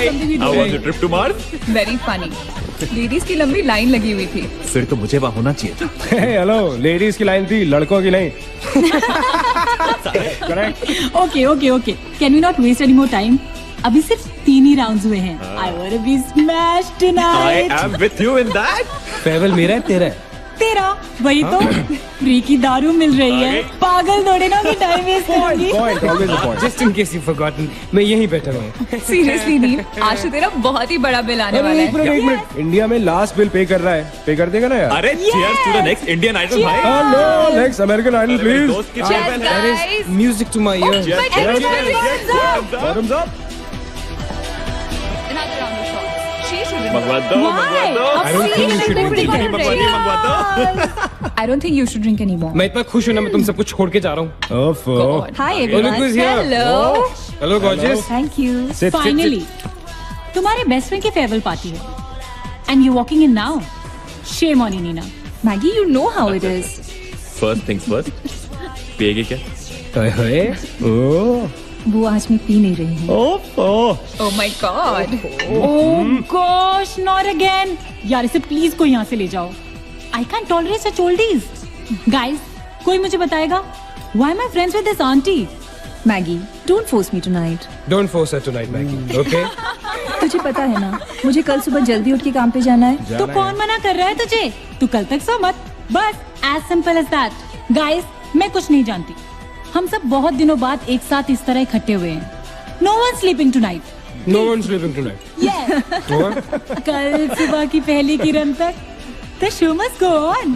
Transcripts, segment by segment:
how was your trip to Mars? Very funny. Ladies की लंबी line लगी हुई थी। फिर तो मुझे वहाँ होना चाहिए था। हेलो, लेडीज की लाइन थी, लड़कों की नहीं। Correct. Okay can we not waste any more time? अभी सिर्फ 3 ही राउंड्स हुए हैं। I want to be smashed I tonight. am with you in that. Farewell मेरा है, तेरा है? तेरा वही तो फ्री की दारू मिल रही है। पागल थोड़े ना कि टाइम वेस्ट करूंगी। Point, always a point. Just in case you've forgotten, मैं यहीं बैठा हूँ। सीरियसली नील, आज तो तेरा बहुत ही बड़ा बिल आने वाला एक है। मिनट। इंडिया में लास्ट बिल पे कर रहा है, पे कर देगा ना यार? अरे cheers to the next Indian Idol भाई. हेलो, next American Idol, अरे मेरे please. दोस्त की Cheers, farewell है. guys. Music to my ears. Cheers, Everybody cheers, cheers, hands up. cheers. Bottoms up. Another round of shots. She should मंगवा दो, मंगवा दो. I don't think you should drink नहीं anymore. मंगवा दो. I don't think you should drink anymore. मैं इतना खुश हूँ ना, मैं तुम सब कुछ छोड़ के जा रहा हूँ। ओफो। God. Hi Look everyone. who's here. Hello. Hello, gorgeous. Thank you. Sit, sit, finally तुम्हारे बेस्ट फ्रेंड की फेयरवेल पार्टी है and you walking in now. Shame on you Nina. Maggie, you know how it is. First things first. पिएगी क्या? ओए, ओह, वो आज मैं P नहीं रही हूँ। ओह, Oh my God. Oh gosh, not again. यार इसे प्लीज कोई यहाँ से ले जाओ। I can tolerate such oldies. Guys, कोई मुझे बताएगा why am I friends with this aunty? Maggie, don't force me tonight. Don't force her tonight, Maggie. Okay? तुझे पता है ना, मुझे कल सुबह जल्दी उठ के काम पे जाना है। तो कौन मना कर रहा है तुझे? तू कल तक सो मत। बस as simple as that. Guys, मैं कुछ नहीं जानती। हम सब बहुत दिनों बाद एक साथ इस तरह इकट्ठे हुए हैं। No one sleeping tonight. No one's sleeping tonight. What? कल सुबह की पहली किरण तक the show must go on.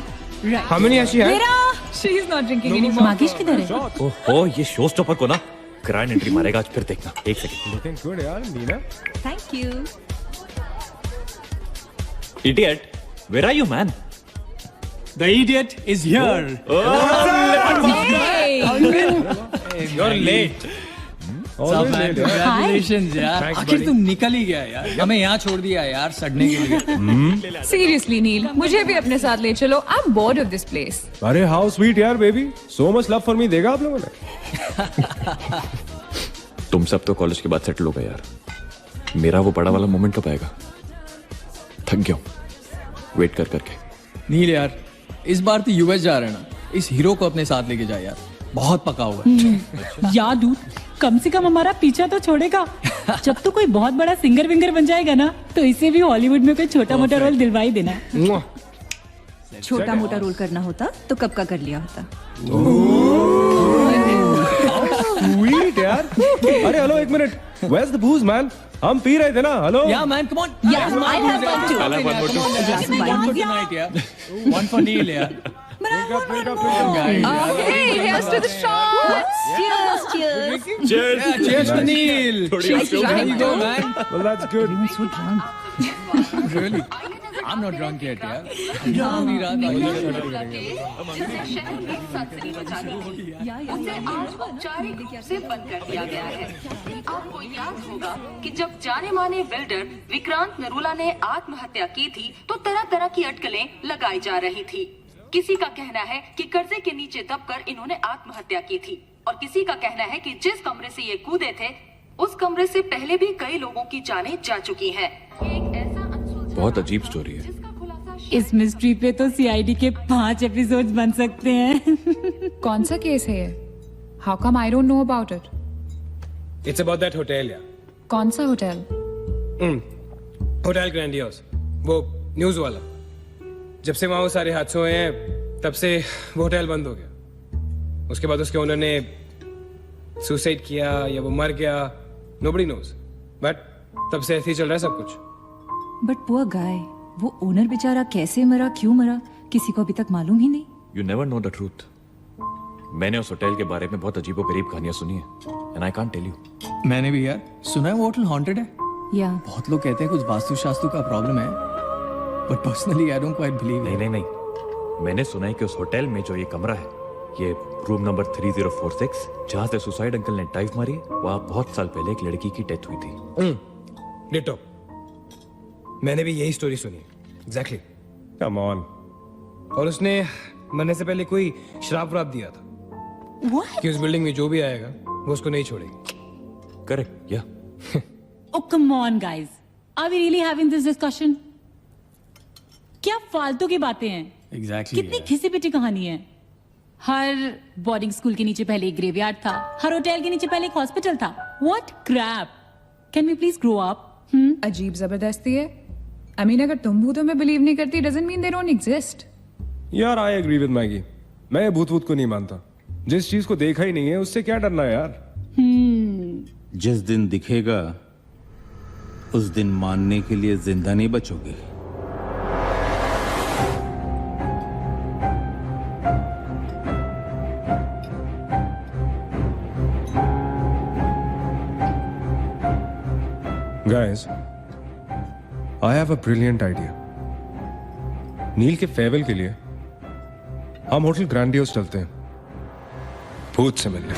How many has she had? मेरा She is not drinking anymore. मागिश किधर है? ओहो, ये शो स्टॉपर को ना ग्रैंड एंट्री मारेगा आज, फिर देखना. एक सेकंड. Looking good, यार, Neena. Thank you. Idiot, where are you, man? The idiot is here. Hey. You're late. Always late, यार. Congratulations यार. Thanks, आखिर buddy. तुम निकल ही गया यार. हमें यहाँ छोड़ दिया यार सड़ने के लिए. Seriously, Neil, मुझे भी अपने साथ ले चलो। I'm bored of this place. अरे how sweet यार, baby. So much love for me देगा आप लोगों ने. तुम सब तो कॉलेज के बाद सेटल हो गए यार. मेरा वो बड़ा वाला मोमेंट कब आएगा? थक गया हूँ वेट कर करके. नील यार, इस बार तो यूएस जा रहे हैं ना. इस हीरो को अपने साथ लेके जा यार. बहुत पका हुआ है. यार डूड, कम से कम हमारा पीछा तो छोड़ेगा। जब तो कोई बहुत बड़ा सिंगर विंगर बन जाएगा ना, तो इसे भी हॉलीवुड में कोई छोटा मोटा रोल दिलवा ही देना। छोटा मोटा रोल करना होता तो कब का कर लिया होता। Sweet यार. अरे हेलो, एक minute. Where's the booze, man? हम पी रहे थे ना. Hello. Yeah man, come on. Yeah, I'll have one too. I'll have one more too. glass of wine. One for tonight यार. One for Neil यार. Okay, here's to the shots. Cheers, cheers. Cheers. Yeah, cheers to Neil. थोड़ी और show There you go man. Well, that's good. Really? I'm not drunk yet यार. पूरी रात उसे आज औपचारिक रूप से बंद कर दिया गया है। आपको याद होगा कि जब जाने माने बिल्डर विक्रांत नरूला ने आत्महत्या की थी, तो तरह तरह की अटकलें लगाई जा रही थी। किसी का कहना है कि कर्जे के नीचे दबकर इन्होंने आत्महत्या की थी, और किसी का कहना है कि जिस कमरे से ये कूदे थे, उस कमरे से पहले भी कई लोगों की जानें जा चुकी हैं। एक ऐसा अनसुलझा बहुत अजीब स्टोरी है. जिसका खुलासा इस मिस्ट्री पे तो सीआईडी के 5 एपिसोड्स बन सकते हैं। कौन सा केस है ये? How come I don't know about it? It's about that hotel यार. कौन सा होटल? होटल ग्रैंडियोस, वो न्यूज वाला. जब से वहाँ वो सारे हादसे हुए हैं, तब से वो होटल बंद हो गया. उसके बाद उसके ओनर ने सुसाइड किया या वो मर गया, nobody knows. बट तब से ऐसे ही चल रहा है सब कुछ. बट पुअर गाय, वो ओनर बेचारा कैसे मरा, क्यों मरा, किसी को अभी तक मालूम ही नहीं। You never know the truth. मैंने उस होटल के बारे में बहुत अजीबोगरीब कहानियां सुनी है, and I can't tell you. मैंने भी यार सुना है वो होटल हॉन्टेड है. या बहुत लोग कहते हैं कुछ वास्तु शास्त्र का प्रॉब्लम है, but personally I don't quite believe. नहीं. मैंने सुना है कि उस होटल में जो ये कमरा है, ये रूम नंबर 3046, जहाँ से सुसाइड अंकल ने डाइव मारी, वहाँ बहुत साल पहले एक लड़की की डेथ हुई थी. डिटो. मैंने भी यही स्टोरी सुनी. एग्जैक्टली. Come on. और उसने मरने से पहले कोई श्राप व्राप दिया था कि उस बिल्डिंग में जो भी आएगा वो उसको नहीं छोड़ेगी. करेक्ट या Oh, come on, guys. Are we really having this discussion? क्या फालतू की बातें हैं? एग्जैक्टली कितनी घिसी पिटी कहानी है. हर बोर्डिंग स्कूल के नीचे पहले एक ग्रेवयार्ड था, हर होटल के नीचे पहले एक हॉस्पिटल था. What crap? Can we please grow up? अजीब जबरदस्ती है. I mean, अगर तुम भूतों में बिलीव नहीं करती doesn't mean they don't exist. यार आई एग्री विद मैगी. मैं भूत भूत को नहीं मानता. जिस चीज को देखा ही नहीं है उससे क्या डरना है यार. जिस दिन दिखेगा उस दिन मानने के लिए जिंदा नहीं बचोगे. Guys, I have a brilliant idea. नील के फेयरवेल के लिए हम होटल ग्रैंडियोस चलते हैं भूत से मिलने.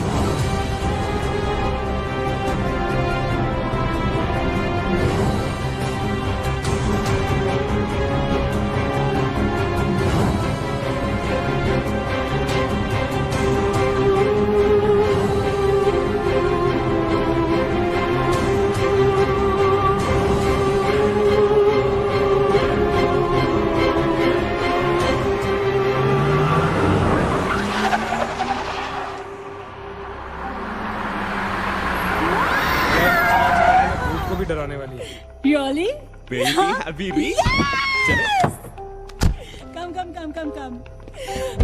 को भी डराने वाली है. Really? Baby, habibi. Come.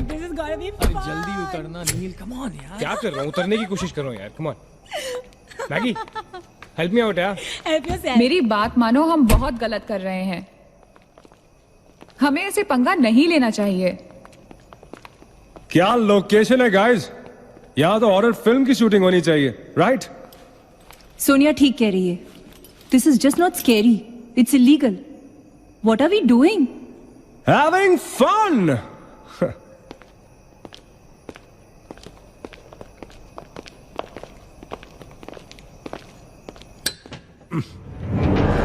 This is gonna be अरे fun. जल्दी उतरना नील, कम ऑन यार. क्या कर रहा हूँ? उतरने की कोशिश कर रहा हूँ यार. Come on Maggi, help me out यार. Help yourself. मेरी बात मानो, हम बहुत गलत कर रहे हैं. हमें ऐसे पंगा नहीं लेना चाहिए. क्या लोकेशन है गाइस? यहाँ तो हॉरर फिल्म की शूटिंग होनी चाहिए, राइट? सोनिया ठीक कह रही है. This is just not scary, it's illegal. What are we doing? Having fun.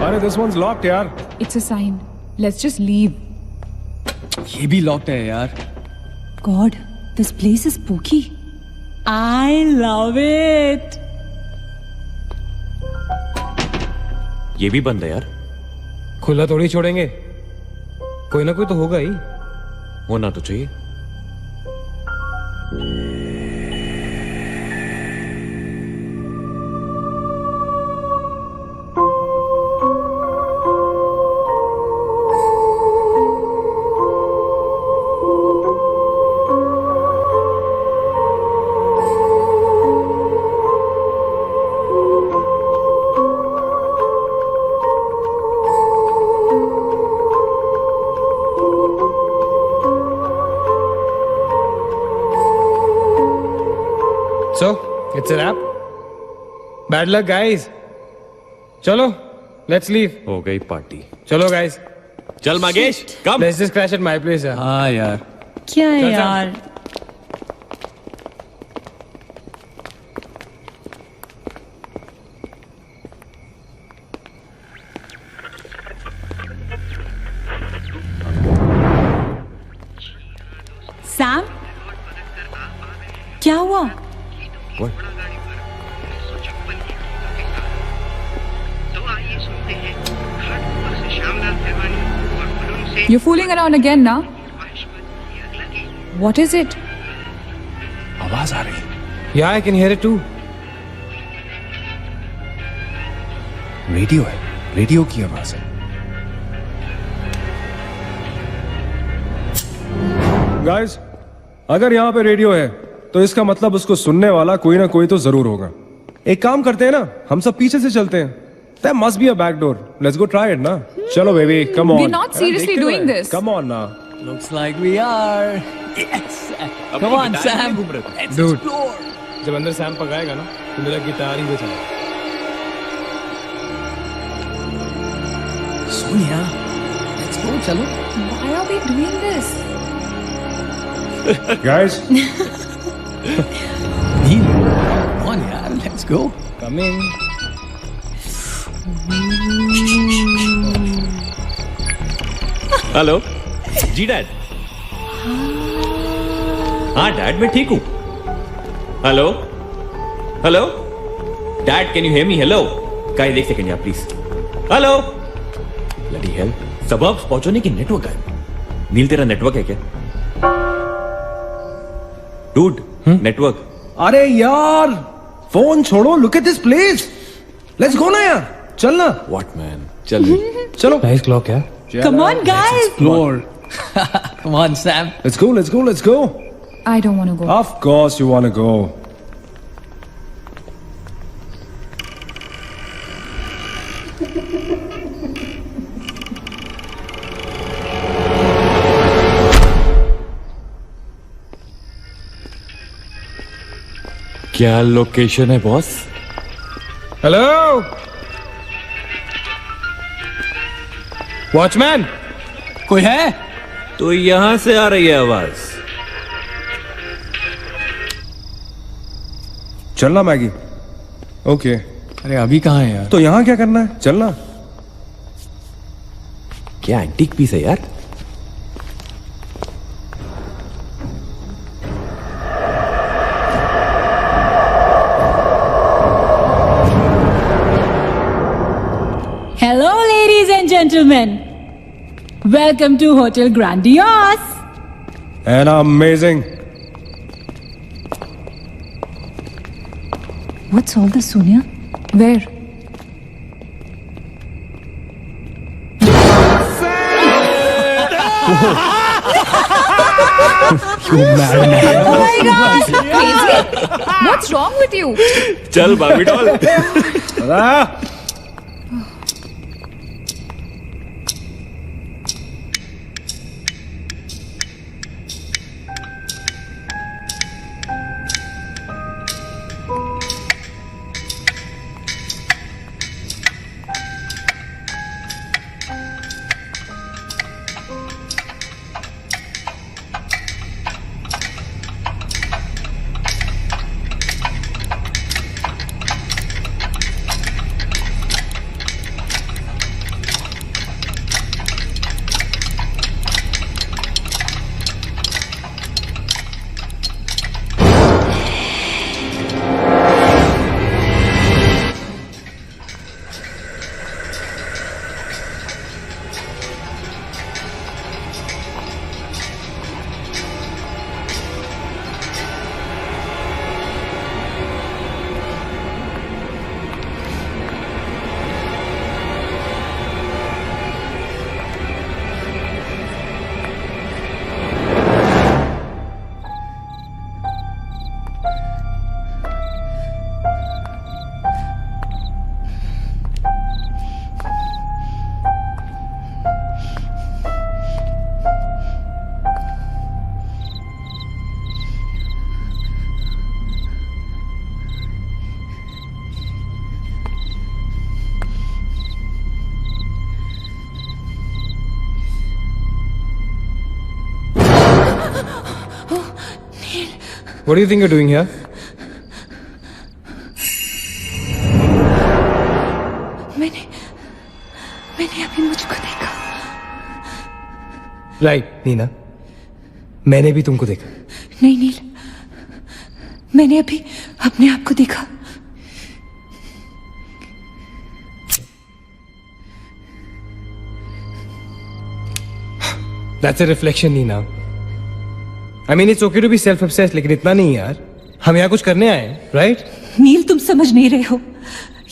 अरे this one's locked यार. It's a sign. Let's just leave. ये भी लॉक्ड है यार. God, this place is spooky. I love it. ये भी बंद है यार. खुला थोड़ी छोड़ेंगे. कोई ना कोई तो होगा ही. होना तो चाहिए. So, it's a wrap. Bad luck, guys. चलो, let's leave. हो गई पार्टी. चलो, guys. चल मागेश, कम. Let's just crash at my place, यार. हाँ यार. क्या है चल, चल. यार? सैम, क्या हुआ? What? You're fooling around again now? What is it? आवाज आ रही. Yeah, I can hear it too. Radio है. रेडियो की आवाज है. Guys, अगर यहाँ पे रेडियो है तो इसका मतलब उसको सुनने वाला कोई ना कोई तो जरूर होगा. एक काम करते हैं ना, हम सब पीछे से चलते हैं. There must be a back door. Let's go try it ना. चलो baby, come on. We're not seriously देखते doing हैं. this. Come on ना. Looks like we are. Yes. Come on, Sam. Let's Dude. explore. जब अंदर Sam पकाएगा ना तो मेरा गिटार ही बचेगा. Sonia, let's go. चलो. Why are we doing this? Guys, nil, come on यार. Let's go. come in. Hello जी डैड. हाँ डैड, मैं ठीक हूँ. Hello hello dad, can you hear me? Hello guys एक सेकंड यार प्लीज। हेलो ब्लडी हेल, सबब्स पहुंचने की नेटवर्क है। नील तेरा नेटवर्क है क्या? Dude network. अरे यार फोन छोड़ो, look at this place, let's go ना यार, चल ना। व्हाट मैन, चल चलो नाइस क्लॉक है। Come on, guys. Explore, Come on, Sam. Let's go let's go let's go. I don't want to go. Of course you want to go. क्या location है boss? Hello watchman. कोई है? तो यहां से आ रही है आवाज। चलना मैगी। ओके अरे अभी कहाँ है यार? तो यहाँ क्या करना है, चलना। क्या एंटीक पीस है यार? Hello, ladies and gentlemen. Welcome to Hotel Grandiose. And amazing. What's all this, Sonia? Where? Oh my God! Crazy? What's wrong with you? चल बाबी doll. What do you think you're doing here? मैंने अभी मुझको देखा। Right Neena, मैंने भी तुमको देखा। नहीं नील, मैंने अभी अपने आप को देखा। That's a reflection, Neena. I mean, it's okay to be self-obsessed, लेकिन इतना नहीं यार। हम यहाँ कुछ करने आए हैं, राइट? नील तुम समझ नहीं रहे हो,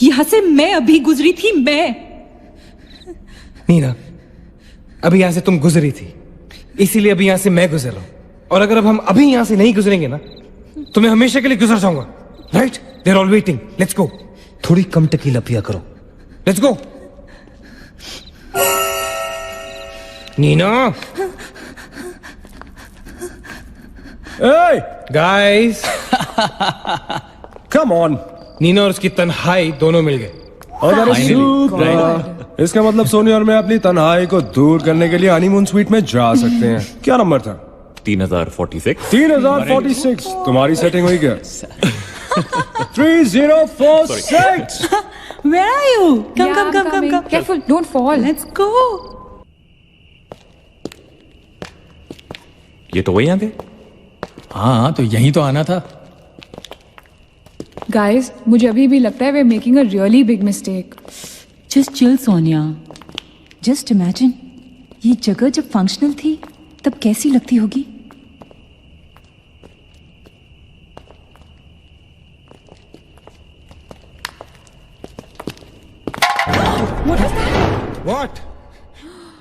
यहां से मैं अभी गुजरी थी। मैं नीना, अभी यहाँ से तुम गुजरी थी, इसीलिए अभी यहाँ से मैं गुजर रहा हूँ। और अगर अब हम अभी यहाँ से नहीं गुजरेंगे ना, तो मैं हमेशा के लिए गुजर जाऊंगा। Right? They're all waiting. Let's go. थोड़ी कम टकीला पिया करो। Let's go. Neena. Hey, Guys. come on. Neena और उसकी तन्हाई दोनों मिल गए। और that is super. इसका मतलब सोनिया और मैं अपनी तन्हाई को दूर करने के लिए हनीमून स्वीट में जा सकते हैं। क्या नंबर था? 3046। 3046। तुम्हारी सेटिंग हुई क्या? 3046। Where are you? Come. Careful, don't fall. Let's go. ये तो वही आ गए। हाँ तो यहीं तो आना था। Guys, मुझे अभी भी लगता है we're making a really big mistake. Just chill Sonia. Just imagine, ये जगह जब फंक्शनल थी तब कैसी लगती होगी। What?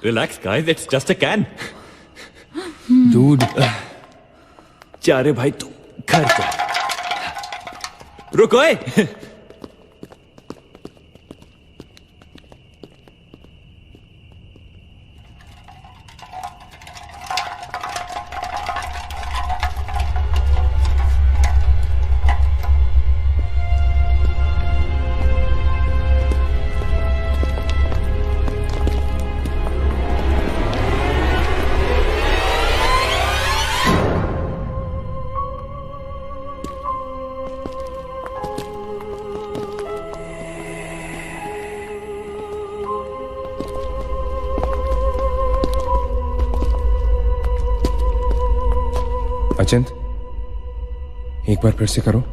Relax, guys. It's just a can. Dude. जा रे भाई तू घर जा। रुको ए। अचिंत, एक बार फिर से करो।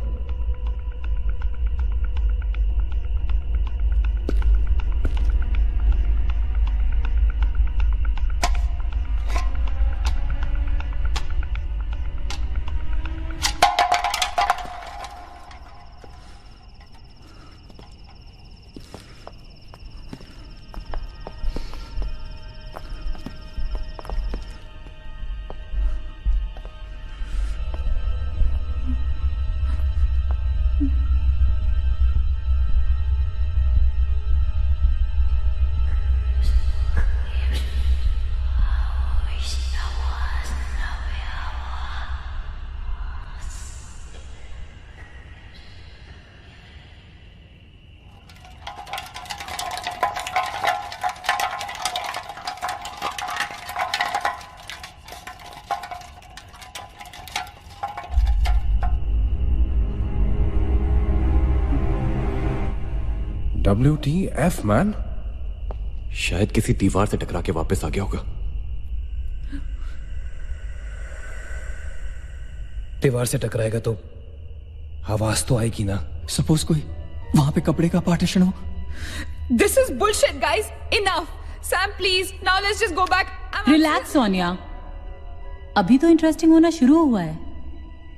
WTF man? शायद किसी दीवार से टकरा के वापस आ गया होगा। दीवार से टकराएगा तो आवाज तो आएगी ना। सपोज कोई वहां पे कपड़े का पार्टीशन हो। This is bullshit, guys. Enough. Sam, please. Now let's just go back. Relax Sonia, अभी तो इंटरेस्टिंग होना शुरू हुआ है।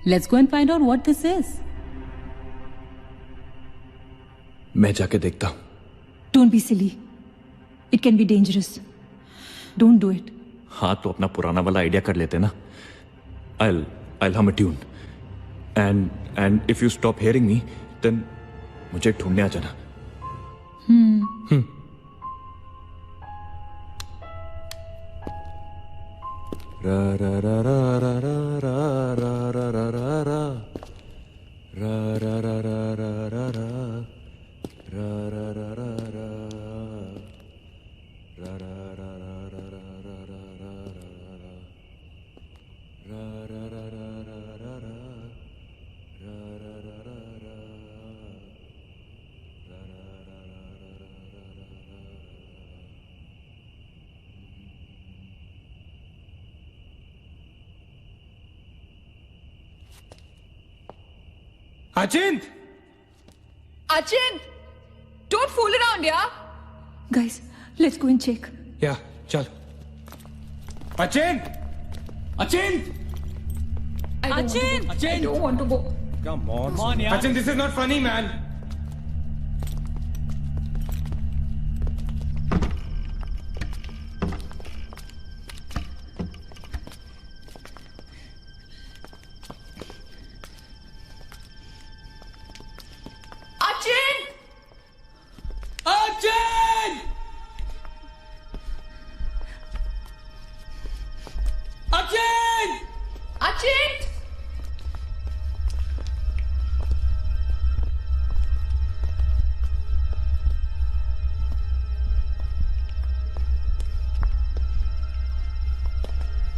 Let's go and find out what this is. मैं जाके देखता हूं। Don't be silly. It can be dangerous. Don't do it. हाँ तो अपना पुराना वाला आइडिया कर लेते ना। I'll hum a tune. And if you stop hearing me, then मुझे ढूंढने आ जाना। रा रा रा रा रा रा रा रा रा रा रा रा रा रा रा रा रा रा अचिंत! Achin! Don't fool around, yeah? Guys, let's go and check. या चल। अचिंत! अचिंत! Achin! I don't want to go. Come on. Achin, this is not funny, man. Achin! अचिंत! अचिंत! Achin!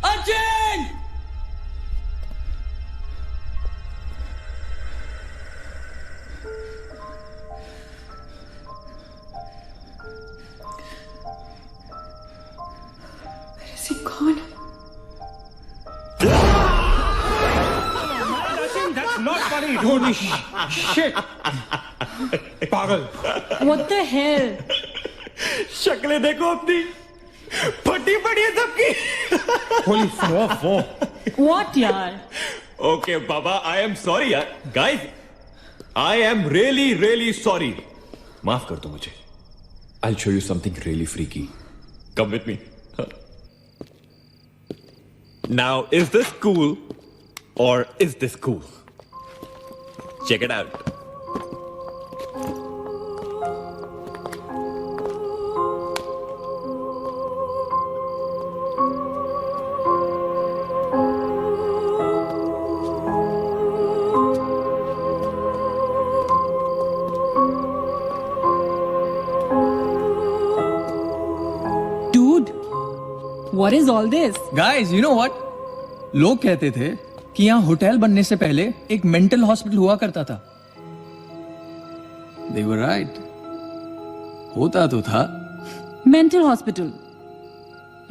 अचिंत! Is he gone? That's not funny. Holy shit. पागल। What the hell? शक्लें देखो अपनी, फटी पड़ी है सबकी। Holy फो व्हाट यार? ओके बाबा, आई एम सॉरी यार। Guys, I am really really sorry. माफ कर दो मुझे। I show you something really freaky. Come with me. Now is this cool और is this cool? Check it out. Dude, what is all this? Guys, you know what? लोग कहते थे कि यहाँ होटल बनने से पहले एक मेंटल हॉस्पिटल हुआ करता था। They were right. होता तो था। Mental hospital.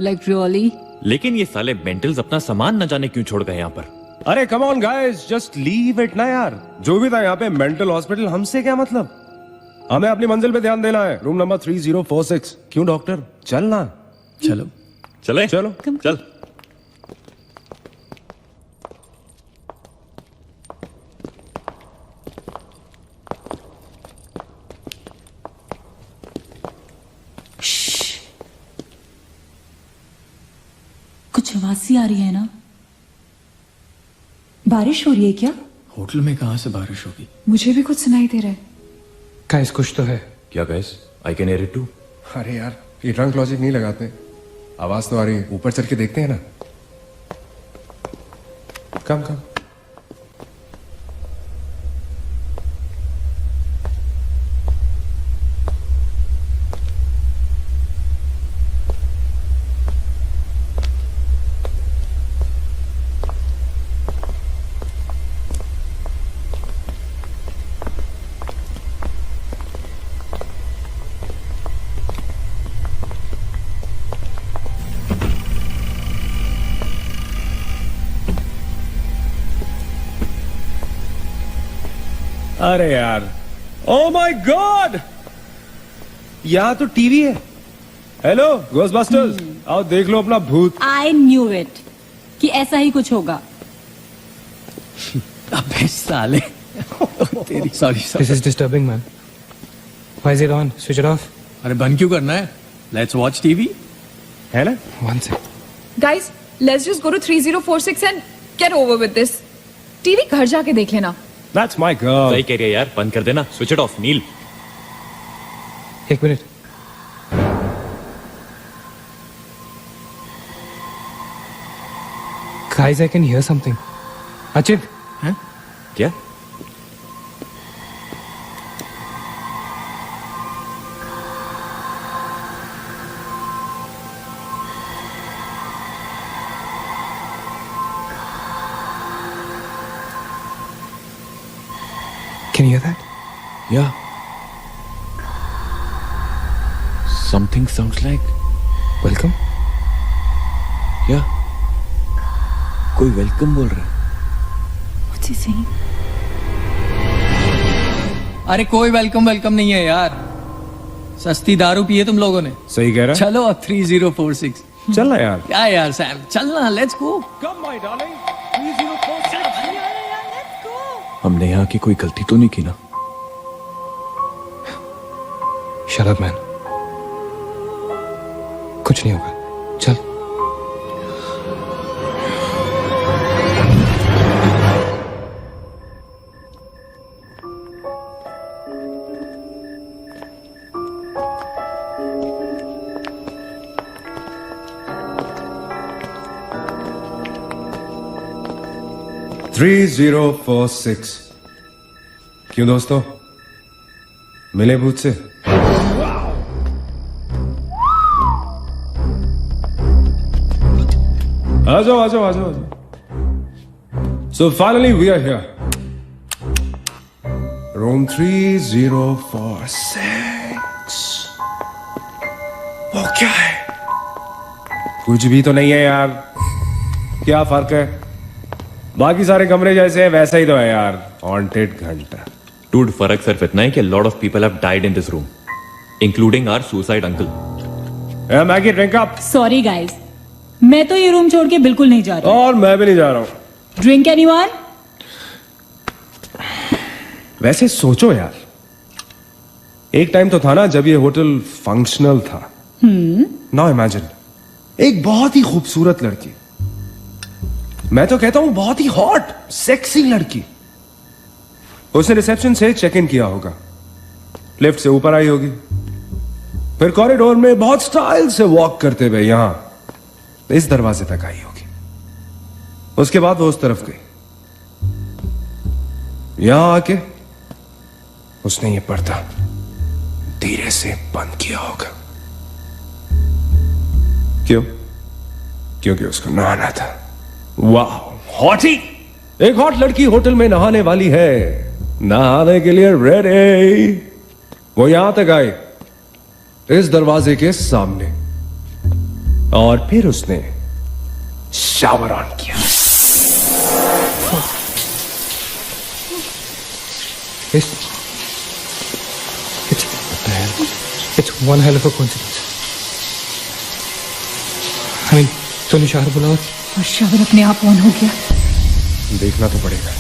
Like really? लेकिन ये साले मेंटल्स अपना सामान न जाने क्यों छोड़ गए यहाँ पर। अरे come on guys, just leave it ना यार। जो भी था यहाँ पे मेंटल हॉस्पिटल, हमसे क्या मतलब? हमें अपनी मंजिल पे ध्यान देना है। Room number 3046। क्यों डॉक्टर, चलना। चलो चले चलो चल। कुछ आवाज सी आ रही है ना? बारिश हो रही है क्या? होटल में कहां से बारिश होगी? मुझे भी कुछ सुनाई दे रहा है। गाइस, कुछ तो है। क्या guys? I can hear it too. अरे यार, ये ड्रंक लॉजिक नहीं लगाते। आवाज तो आ रही है, ऊपर चल के देखते हैं ना। कम कम। अरे यार, ओ माय गॉड, यहाँ तो टीवी है। हेलो घोस्टबस्टर्स, आओ देख लो अपना भूत। I knew it कि ऐसा ही कुछ होगा। अबे साले। तेरी sorry This is disturbing, man. Why is it on? Switch it off. अरे बंद क्यों करना है? Let's watch TV. है ना? One sec. Guys, let's just go to 3046 and get over with this. TV घर जाके देख लेना। That's my girl. सही कह रही है यार, बंद कर देना। स्विच इट ऑफ नील। एक minute. Guys, I can hear something. अचित, क्या? can you hear that? Yeah. Something sounds like. Welcome. Yeah. कोई वेलकम बोल रहा है। What's he saying? अरे कोई वेलकम नहीं है यार। सस्ती दारू पिए तुम लोगों ने। सही कह रहा है। चलो 3046। चल ना यार। क्या यार सैम, चलना, let's go. Come my darling. 3046. हमने यहाँ की कोई गलती तो नहीं की ना? Shut up, man. कुछ नहीं होगा। चल। थ्री 3046। क्यों दोस्तों, मिले भूत से? आ जाओ आ जाओ आ जाओ। So finally we are here. Room 3046. वो क्या है? कुछ भी तो नहीं है यार। क्या फर्क है? बाकी सारे कमरे जैसे है वैसा ही तो है यार। हॉन्टेड घंटा। डूड, फर्क सिर्फ इतना है कि lot of people have died in this room, including our suicide uncle. Maggie drink up. Sorry guys, मैं तो ये रूम छोड़ के बिल्कुल नहीं जा रही। और मैं भी नहीं जा रहा हूं। Drink anyone? वैसे सोचो यार, एक टाइम तो था ना जब ये होटल फंक्शनल था। नाउ इमेजिन, एक बहुत ही खूबसूरत लड़की, मैं तो कहता हूं बहुत ही हॉट सेक्सी लड़की, उसने रिसेप्शन से चेक इन किया होगा, लिफ्ट से ऊपर आई होगी, फिर कॉरिडोर में बहुत स्टाइल से वॉक करते हुए यहां इस दरवाजे तक आई होगी। उसके बाद वो उस तरफ गई, यहां आके उसने ये पर्दा धीरे से बंद किया होगा। क्यों? क्योंकि उसको नहाना था। वाह, हॉटी! एक हॉट लड़की होटल में नहाने वाली है, नहाने के लिए रेडी। वो यहां तक आई, इस दरवाजे के सामने, और फिर उसने शावर ऑन किया। It's one hell of a coincidence. I mean, तूने शावर बोला और शावर अपने आप ऑन हो गया। देखना तो पड़ेगा।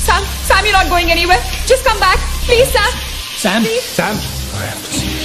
Sam, you're not going anywhere. Just come back, please, Sam. Sam, Sam, I have to see.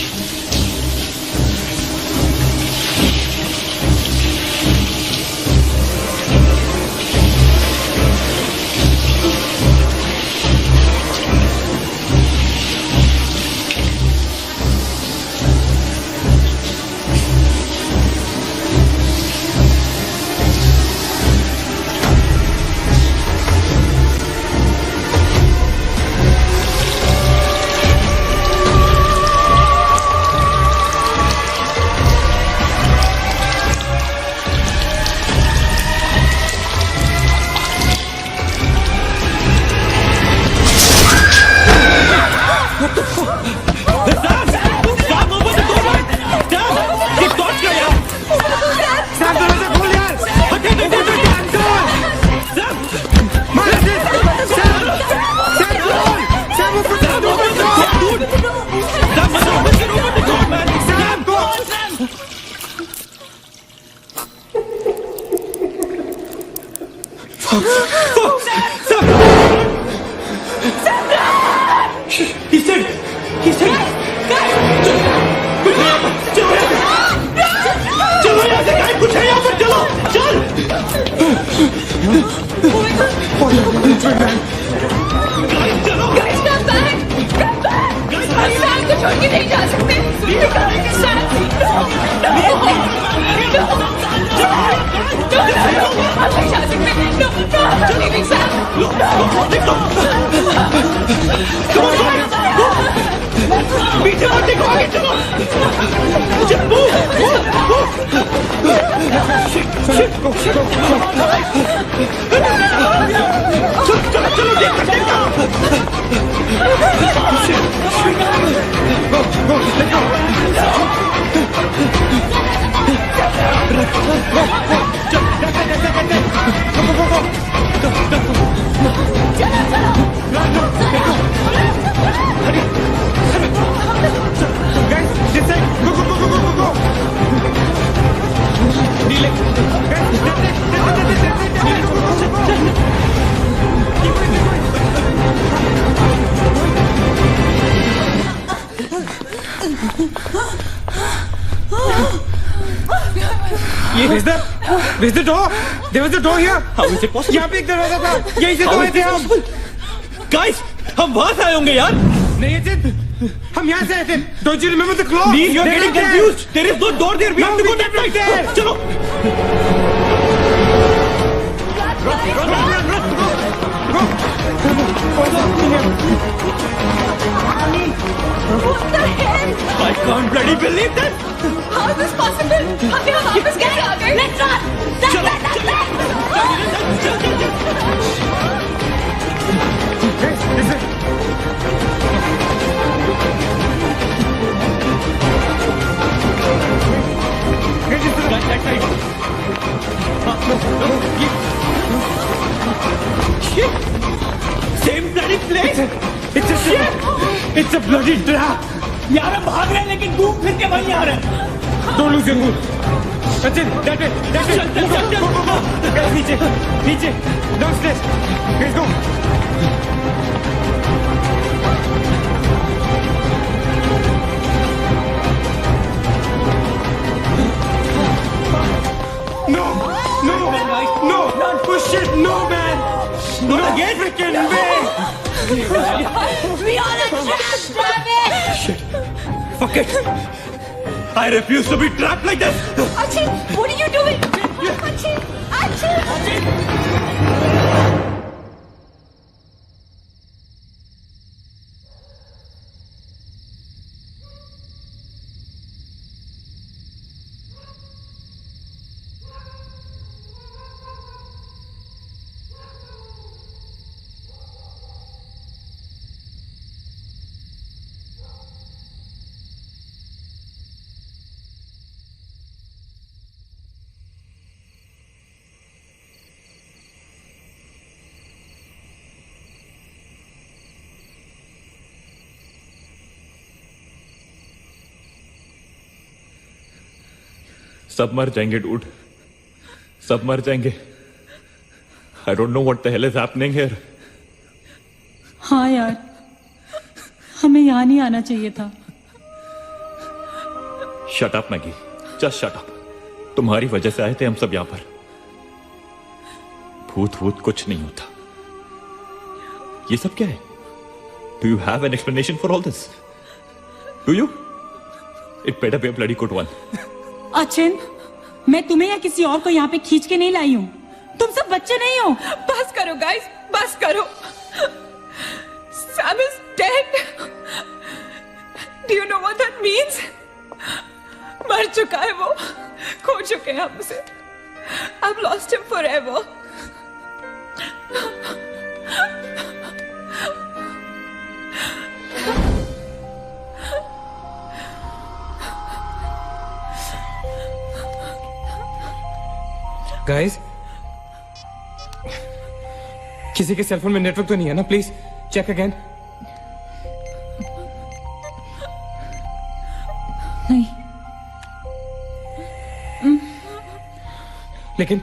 Where's the door? There was a door here. How is it possible? यहाँ पे एक दरवाजा था, यहीं से तो आए थे हम। Guys, हम वहां से आए होंगे यार। नहीं अजित, हम यहाँ से आए थे। Don't you remember the clock? Please, you're getting confused. There is no door there. We have to go that side. चलो। I can't bloody believe that. How is this possible? हम यहाँ वापस कैसे आ गए? Let's run! Same bloody place. It's a bloody trap. यार हम भाग रहे हैं लेकिन घूम फिर के वहीं आ रहे हैं। Don't lose your cool. Sachin, that way. Go. Guys, नीचे. Downstairs. Guys, go. No. Push it. No, man. Not again. Freaking way. We are a trap, Travis! Fuck it. I refuse to be trapped like this. Achin, what are you doing? Achin! सब मर जाएंगे dude, सब मर जाएंगे. I don't know what the hell is happening here. हाँ यार, हमें यहाँ नहीं आना चाहिए था. Shut up Maggi, just shut up. तुम्हारी वजह से आए थे हम सब यहां पर. भूत भूत कुछ नहीं होता. ये सब क्या है? Do you have an explanation for all this? Do you? It better be a bloody good one. Achin, मैं तुम्हें या किसी और को यहाँ पे खींच के नहीं लाई हूँ. तुम सब बच्चे नहीं हो. बस करो गाइस, बस करो. Sam is dead. Do you know what that means? मर चुका है वो, खो चुके हैं हम उसे. I've lost him forever. Guys, किसी के सेलफोन में नेटवर्क तो नहीं है ना? Please check again. नहीं. लेकिन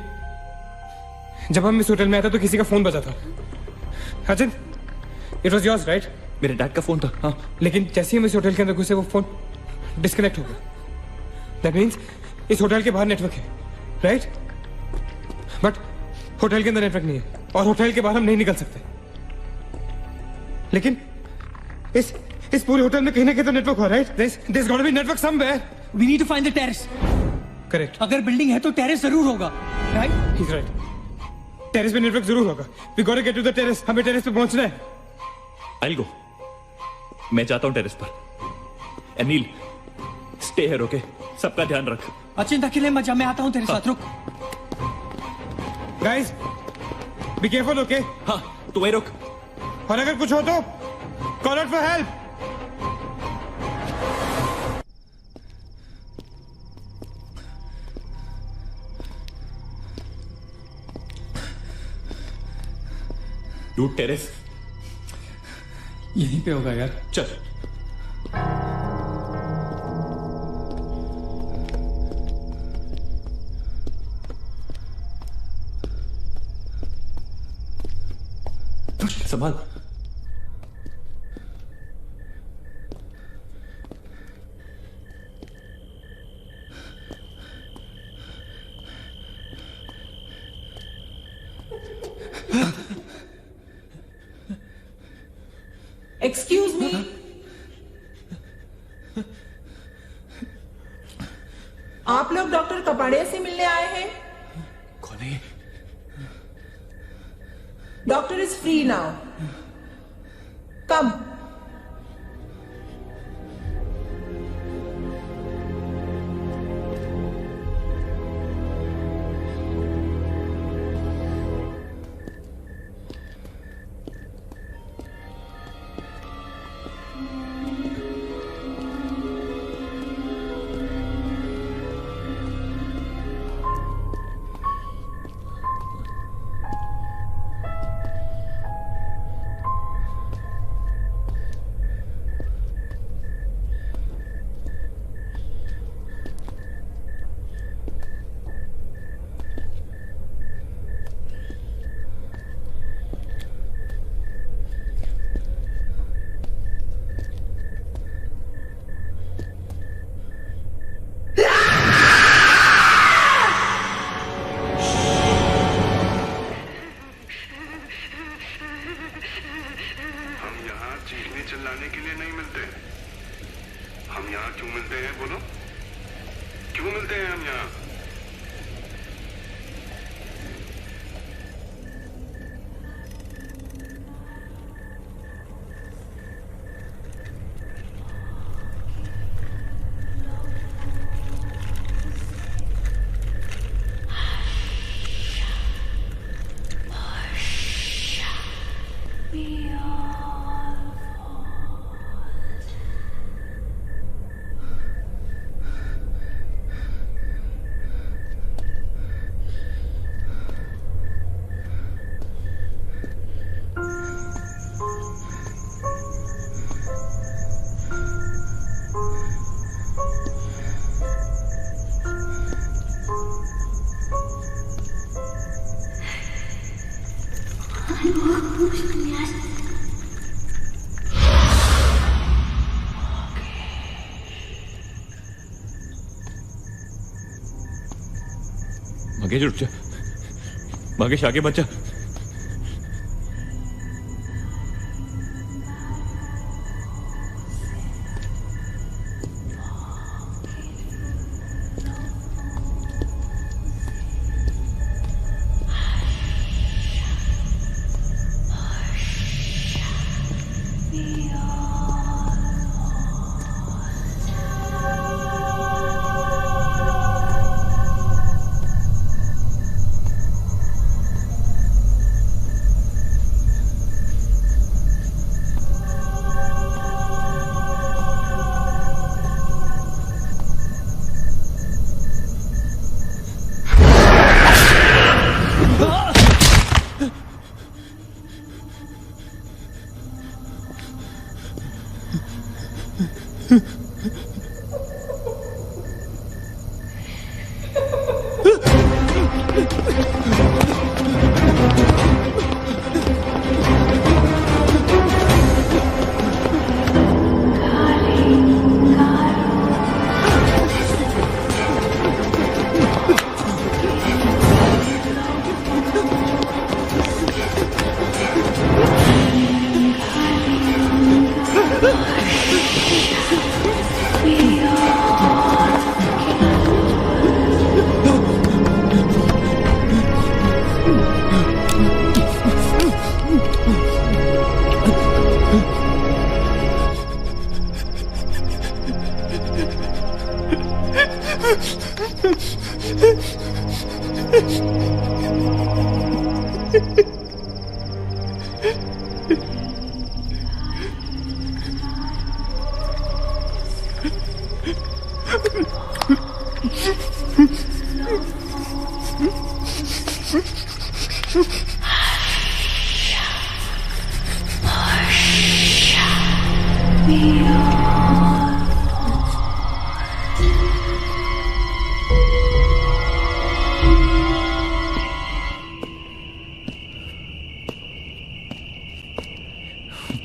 जब हम इस होटल में आए थे तो किसी का फोन बजा था. Achin, it was yours right? मेरे डैड का फोन था. हाँ. लेकिन जैसे ही हम इस होटल के अंदर घुसे वो फोन डिस्कनेक्ट हो गया. दैट मीन्स इस होटल के बाहर नेटवर्क है, राइट? बट होटल के अंदर नेटवर्क नहीं है और होटल के बाहर हम नहीं निकल सकते. लेकिन इस पूरे होटल में कहीं ना कहीं तो नेटवर्क हो, right? There's got to be network somewhere. We need to find the terrace. Correct. अगर बिल्डिंग है तो टेरेस जरूर होगा, राइट? He's right. टेरेस पे नेटवर्क जरूर होगा. We got to get to the terrace. हमें टेरेस पे पहुंचना है. I'll go. मैं जाता हूं टेरेस पर. Anil, stay here, okay? सबका ध्यान रख. अचिंता अकेले मत जा, मैं आता हूं तेरे साथ. रुक. Guys, be careful, okay? हाँ, तू वहीं रुक. और अगर कुछ हो तो call out for help. Dude, terrace यहीं पे होगा यार. चल. संभाल. Excuse me. आप लोग डॉक्टर कपाड़िया से मिलने आए हैं? कौन है? Doctor is free now. Come. के लिए नहीं मिलते। हम यहाँ क्यों मिलते हैं बोलो? क्यों मिलते हैं हम यहाँ? मगेश रुक जा, मगेश आगे मत जा।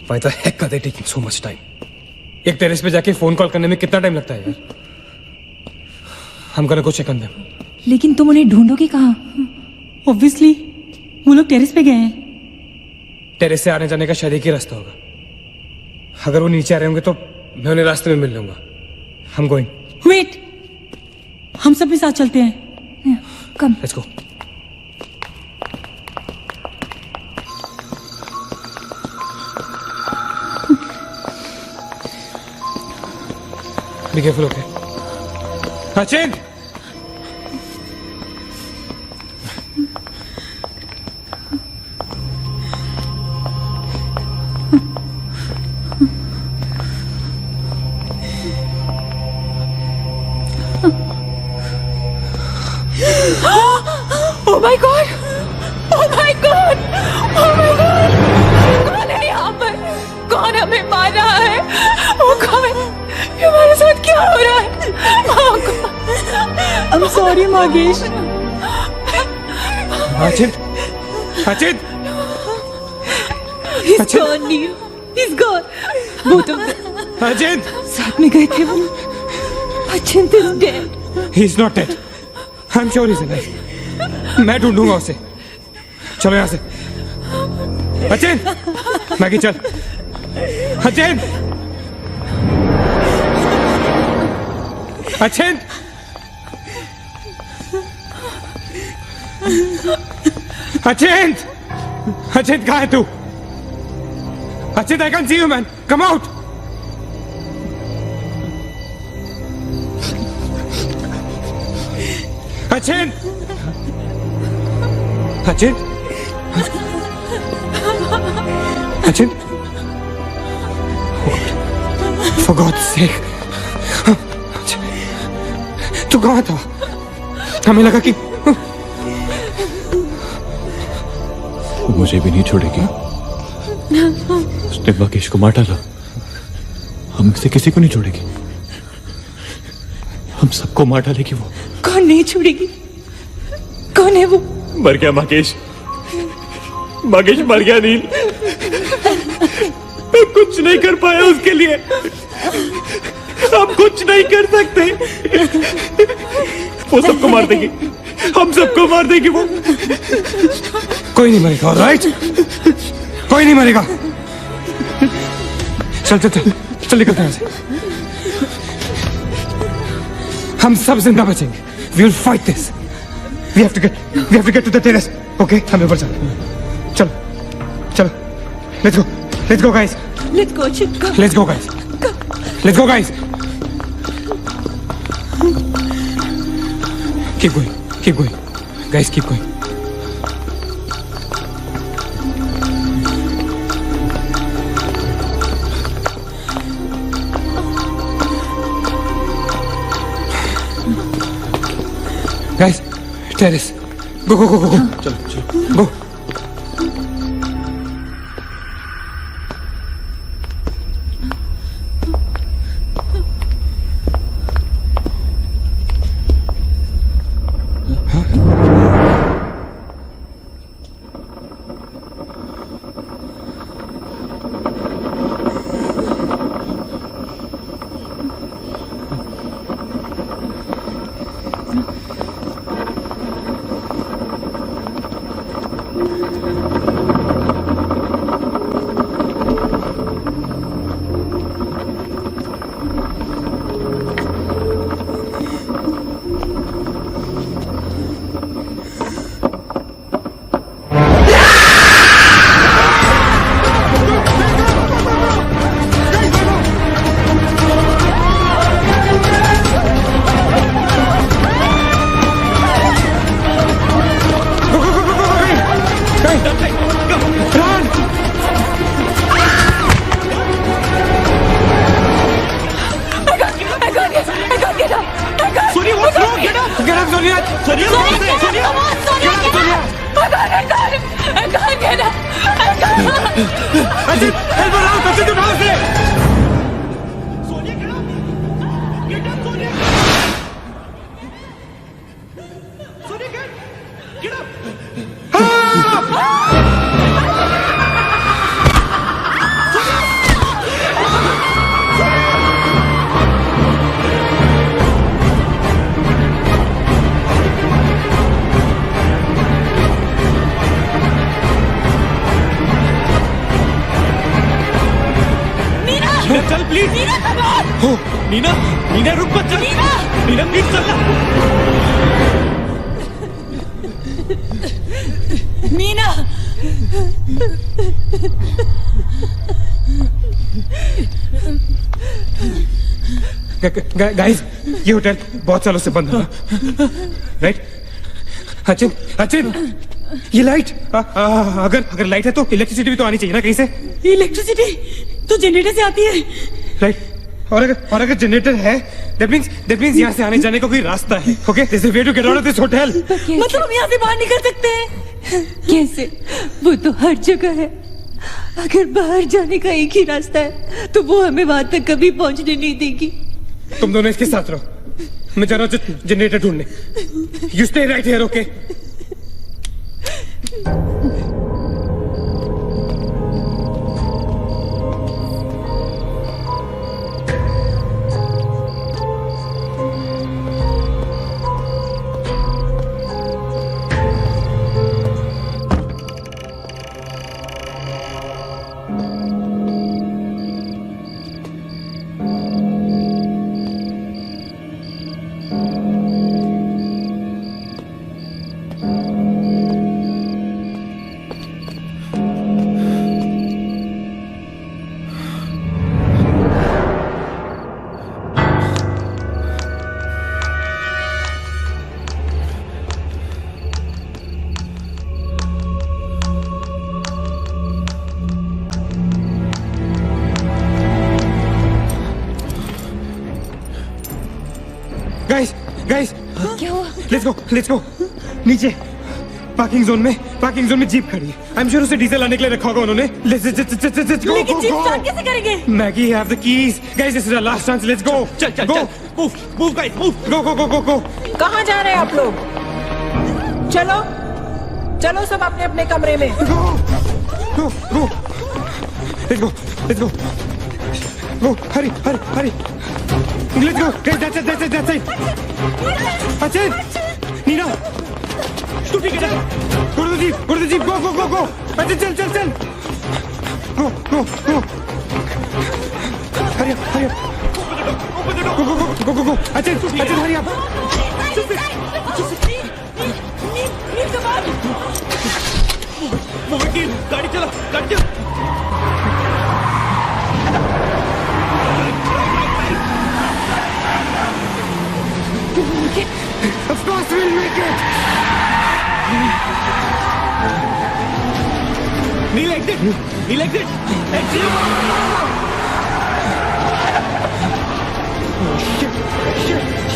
Why the heck are they taking so much time? एक टेरेस पे जाके फोन कॉल करने में कितना टाइम लगता है यार? हम gonna go check on them. लेकिन तुम उन्हें ढूंढोगे कहाँ? ऑब्वियसली वो लोग टेरेस पे गए हैं। टेरेस से आने जाने का शायद एक ही रास्ता होगा। अगर वो नीचे आ रहे होंगे तो मैं उन्हें रास्ते में मिल लूंगा। I'm going. वेट, हम सब भी साथ चलते हैं। कम। Let's go. Be careful, okay? Sachin! Oh my God! Oh my God! Oh my God! कौन है यहाँ पर? कौन हमें मार रहा है? Oh God! ये हमारे साथ क्या हो रहा है? Oh God! I'm sorry, मागेश। Sachin! Sachin! He's gone, Neil. He's gone. Both of them. Sachin! साथ में गए थे वो। Achint is dead. He's not dead. I'm sure he's alive. मैं ढूंढूंगा उसे। चलो यहाँ से। अचिन! मैगी चल। अचिन! अचिंत अचिंत अचिंत कहाँ है तू? Achint I can see you man, come out. Achint Achint Achint For God's sake. तू कहाँ था? हमें लगा कि मुझे भी नहीं छोड़ेगी. उसने मकेश को मार डाला. हम से किसी को नहीं छोड़ेगी. हम सबको मार डालेगी वो. कौन नहीं छोड़ेगी? कौन है वो? मर गया मकेश. मकेश मर गया नील. मैं कुछ नहीं कर पाया उसके लिए. हम कुछ नहीं कर सकते. वो सबको मार देगी. हम सबको मार देगी वो. कोई नहीं मरेगा. ऑलराइट, कोई नहीं मरेगा. चल चल चल चल निकलते हैं यहाँ से. हम सब जिंदा बचेंगे. We will fight this. We have to get to the terrace. Okay, हम ऊपर चलो. चलो चलो. Let's go guys. Let's go, Chip. Let's go guys. Let's go guys. Keep going. Keep going. Guys, keep going. Guys, terrace. Go. चलो चलो. Go. Neena रुक मत. चल नीना प्लीज चल. मीना. गाइस, ये होटल बहुत सालों से बंद है. राइट? अचिंत, ये लाइट. अगर लाइट है तो इलेक्ट्रिसिटी भी तो आनी चाहिए ना कहीं से. इलेक्ट्रिसिटी तो जनरेटर से आती है. राइट. और अगर जनरेटर है, that means यहाँ से आने जाने का कोई रास्ता है. Okay, there's a way to get out of this hotel. मतलब हम यहाँ से बाहर निकल सकते हैं? कैसे? वो तो हर जगह है. अगर बाहर जाने का एक ही रास्ता है तो वो हमें वहां तक कभी पहुंचने नहीं देगी. तुम दोनों इसके साथ रहो. मैं जा रहा हूँ जनरेटर ढूंढने. You stay right here, okay? Guys क्या हुआ? लेट्स गो नीचे पार्किंग जोन में जीप खड़ी है। आई एम श्योर उसे डीजल लाने के लिए रखा होगा उन्होंने। लेट्स गो लेकिन जीप स्टार्ट कैसे करेंगे? Maggie have the keys. Guys this is our last chance. Let's go. चल मूव गाइस मूव। गो। कहाँ जा रहे हैं आप लोग? चलो सब अपने अपने कमरे में। Go. Let's go. Go. Hurry. Let's go. Guys, that's it. Achit. Nina. तू ठीक है? Go to the jeep. Go. Achit, चल. Go. Hurry up. Go. Achit, hurry up. वो वकील गाड़ी चला। Of course we'll make it. Neil exit.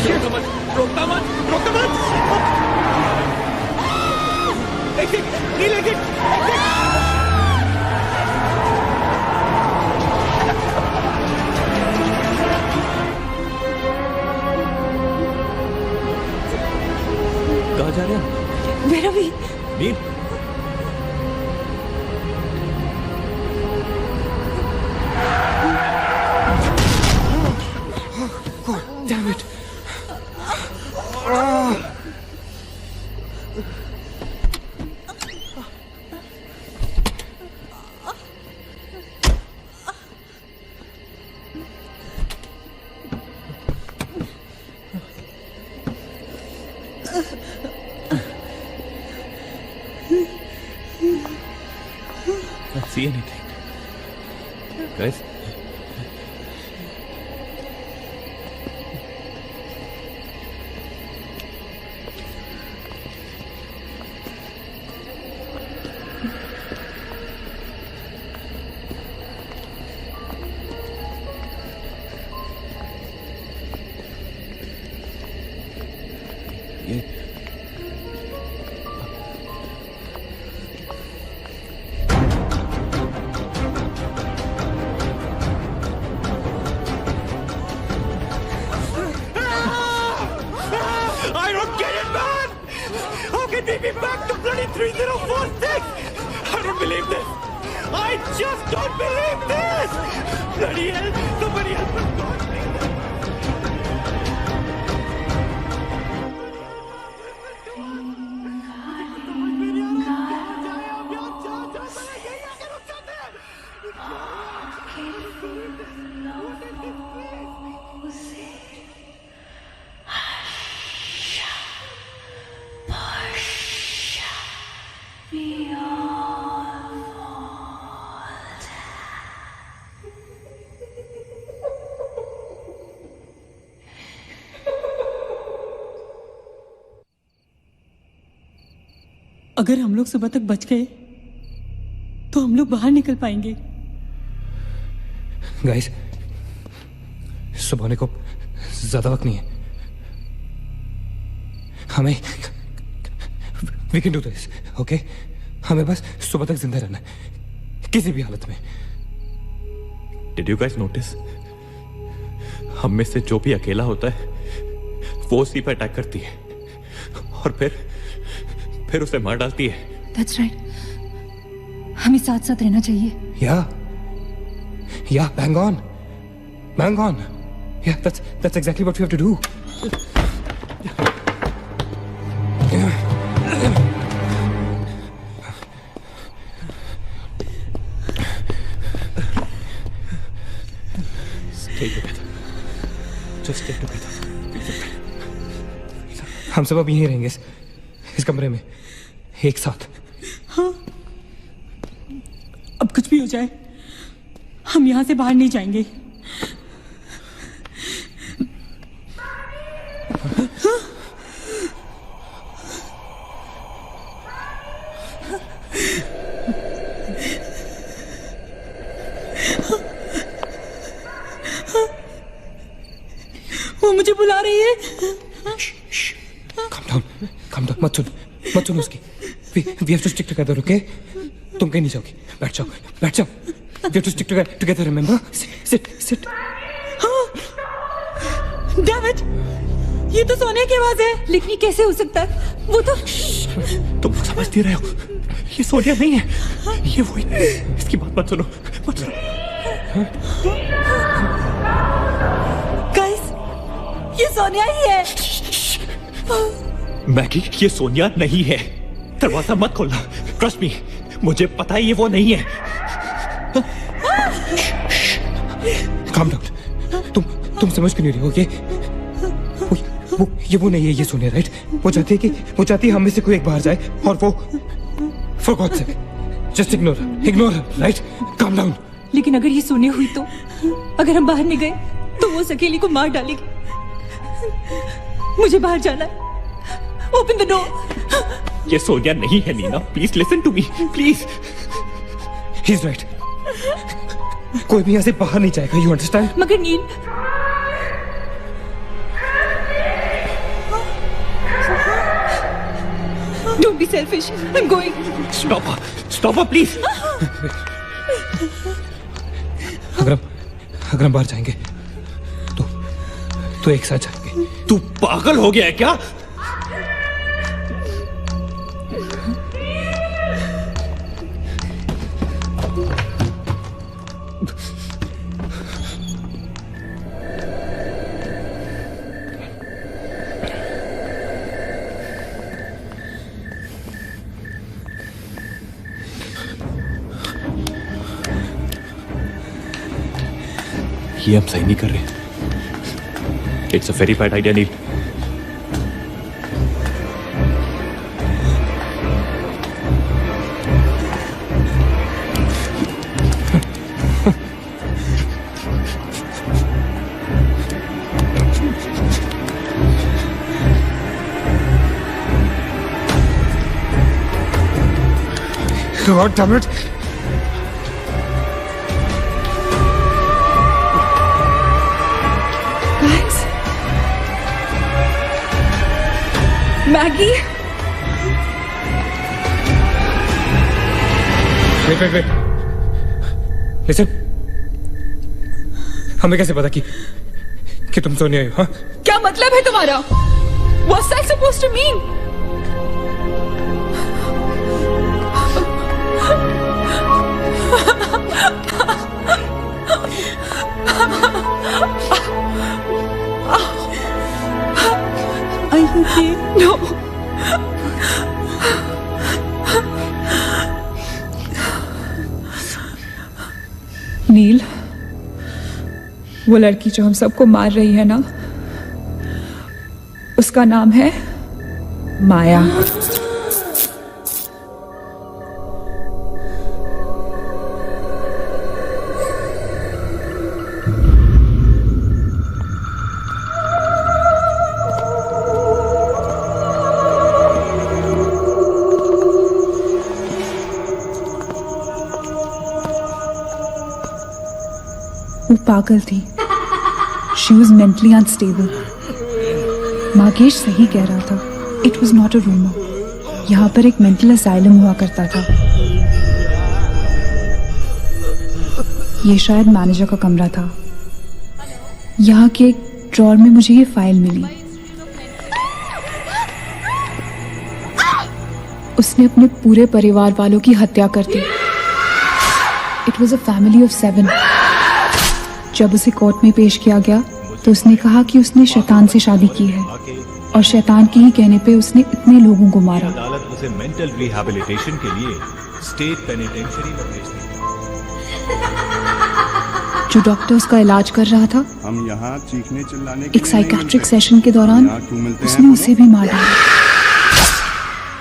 Shit. रोकता मत। Exit. कहाँ जा रहे हैं? भैरवी, नील Damn it. Not see anything. Guys. I don't get it, man! How can we be back to bloody 3046? I don't believe this! I just don't believe this! Bloody hell! Somebody help us, God, please! अगर हम लोग सुबह तक बच गए तो हम लोग बाहर निकल पाएंगे। गाइस, सुबह होने को ज्यादा वक्त नहीं है। हमें we can do this, okay? हमें बस सुबह तक जिंदा रहना है, किसी भी हालत में। Did you guys notice? हम में से जो भी अकेला होता है वो उसी पर अटैक करती है और फिर उसे मार डालती है। That's right. हमें साथ साथ रहना चाहिए। Yeah, bang on. Yeah, that's exactly what we have to do. Stay together. Just stay together. हम सब अब यहीं रहेंगे इस कमरे में एक साथ। हाँ, अब कुछ भी हो जाए हम यहाँ से बाहर नहीं जाएंगे। वो मुझे बुला रही है। मत सुन उसकी। We have to stick together, okay? तुम कहीं नहीं जाओगी, बैठ जाओ। We have to stick together, remember? Sit. Damn it! ये तो सोने की आवाज है। लेकिन ये कैसे हो सकता है? वो तो तुम समझ नहीं रहे हो, ये सोनिया नहीं है, ये वही। इसकी बात मत सुनो। गाइस, ये सोनिया ही है। मैगी, ये सोनिया नहीं है। दरवाजा मत खोलना, ट्रस्ट मी, मुझे पता है ये वो नहीं है। Calm down. तुम समझ क्यों नहीं रही हो? ये वो नहीं है, ये सोनिया, राइट? वो चाहती है हम में से कोई एक बाहर जाए और वो for God's sake, just ignore her, right? Calm down. लेकिन अगर ये सोनिया हुई तो अगर हम बाहर नहीं गए तो वो उस अकेली को मार डालेगी। मुझे बाहर जाना है। Open the door. ये सोनिया नहीं है Nina, please listen to me, please. He's right. कोई भी यहाँ से बाहर नहीं जाएगा, you understand? मगर नील, don't be selfish. I'm going. Stop her, please. अगर हम बाहर जाएंगे तो एक साथ जाएंगे। तू पागल हो गया है क्या? ये हम सही नहीं कर रहे। It's a very bad idea Neel. God damn it! Maggie, Wait. Listen. हमें कैसे पता कि तुम सोनिया हो? हाँ? क्या मतलब है तुम्हारा? What's that supposed to mean? Are you okay? No. नील, वो लड़की जो हम सबको मार रही है ना, उसका नाम है माया। वो पागल थी। She was mentally unstable. मागेश सही कह रहा था। It was not a rumor. यहाँ पर एक मेंटल असाइलम हुआ करता था। ये शायद मैनेजर का कमरा था। यहाँ के एक ड्रॉर में मुझे ये फाइल मिली। उसने अपने पूरे परिवार वालों की हत्या कर दी। It was a family of 7. जब उसे कोर्ट में पेश किया गया तो उसने कहा कि उसने शैतान से शादी की है और शैतान के ही कहने पे उसने इतने लोगों को मारा। अदालत उसे मेंटल रिहैबिलिटेशन के लिए स्टेट पेनिटेंशियरी में भेज दी। जो डॉक्टर उसका इलाज कर रहा था, हम यहाँ चीखने चिल्लाने एक साइकेट्रिक सेशन के दौरान उसने उसे भी मार डाला।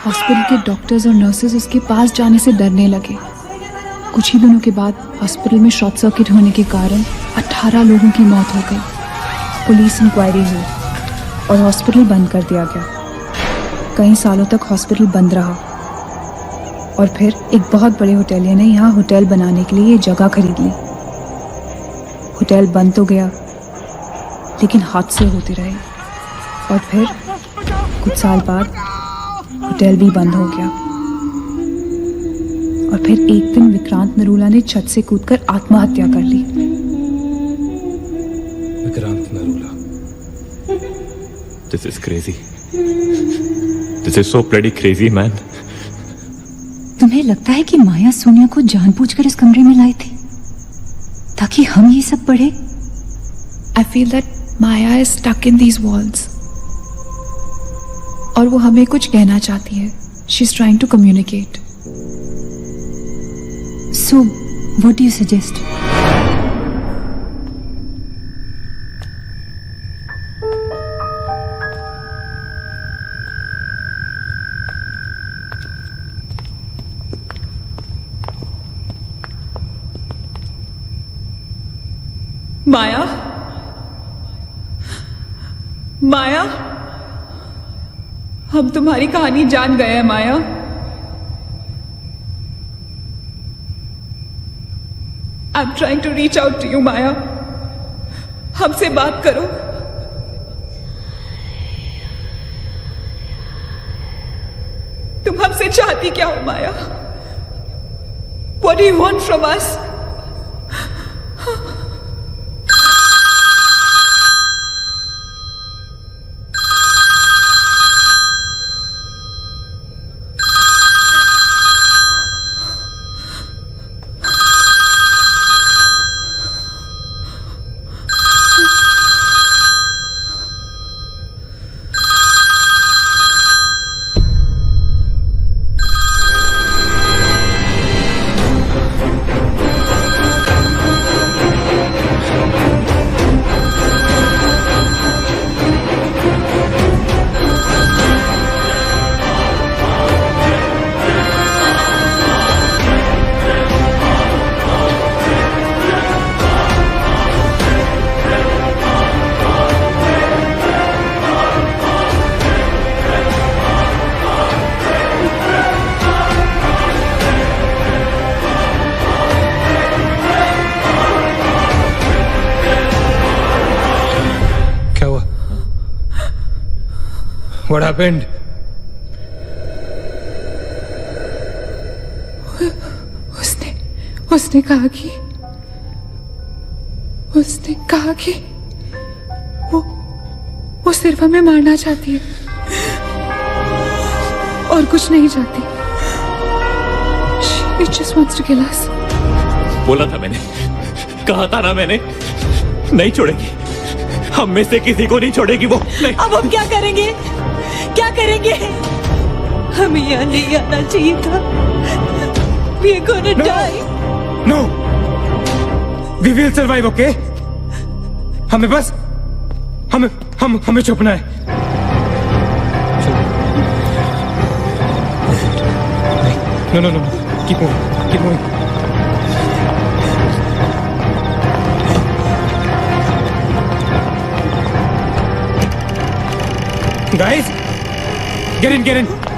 हॉस्पिटल के डॉक्टर्स और नर्सेज उसके पास जाने से डरने लगे। कुछ ही दिनों के बाद हॉस्पिटल में शॉर्ट सर्किट होने के कारण 18 लोगों की मौत हो गई। पुलिस इंक्वायरी हुई और हॉस्पिटल बंद कर दिया गया। कई सालों तक हॉस्पिटल बंद रहा और फिर एक बहुत बड़े होटेलियर ने यहाँ होटल बनाने के लिए ये जगह खरीद ली। होटल बंद तो गया लेकिन हादसे होते रहे और फिर कुछ साल बाद होटल भी बंद हो गया। और फिर एक दिन विक्रांत नरूला ने छत से कूदकर आत्महत्या कर ली। Vikrant Narula. This is crazy. This is so bloody crazy, man. तुम्हें लगता है कि माया सोनिया को जानबूझकर इस कमरे में लाई थी ताकि हम ये सब पढ़े? I feel that Maya is stuck in these walls. और वो हमें कुछ कहना चाहती है। She's trying to communicate. So, what do you suggest? माया, माया, हम तुम्हारी कहानी जान गए हैं माया। I'm trying to reach out to you, माया। हमसे बात करो। तुम हमसे चाहती क्या हो माया? What do you want from us? What happened? उसने कहा कि वो सिर्फ हमें मारना चाहती है और कुछ नहीं चाहती। She just wants to kill us. बोला था मैंने, कहा था ना मैंने, नहीं छोड़ेगी, हम में से किसी को नहीं छोड़ेगी वो। नहीं। अब हम क्या करेंगे? क्या करेंगे? हमें यहाँ नहीं आना चाहिए था। We are gonna die. No. We will survive, okay? हमें छुपना है। No. Keep moving. Guys, get in.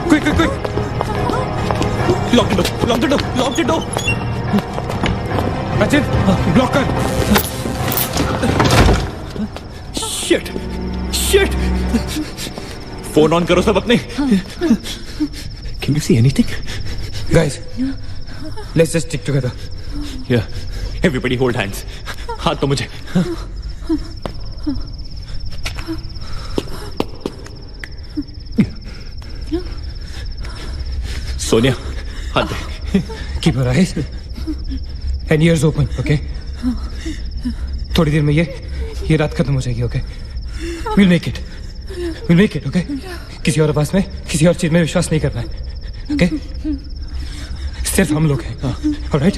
Quick. Lock the door. Rachit, block कर। Shit. फोन ऑन करो सब अपने। Can you see anything? Guys, let's just stick together. Yeah. Everybody hold hands. हाथ तो मुझे। सोनिया, हाथ दे। Keep your eyes and ears open, okay? थोड़ी देर में ये रात खत्म हो जाएगी, okay? We'll make it, okay? किसी और आवाज में, किसी और चीज में विश्वास नहीं करना है, okay? सिर्फ हम लोग हैं, all right?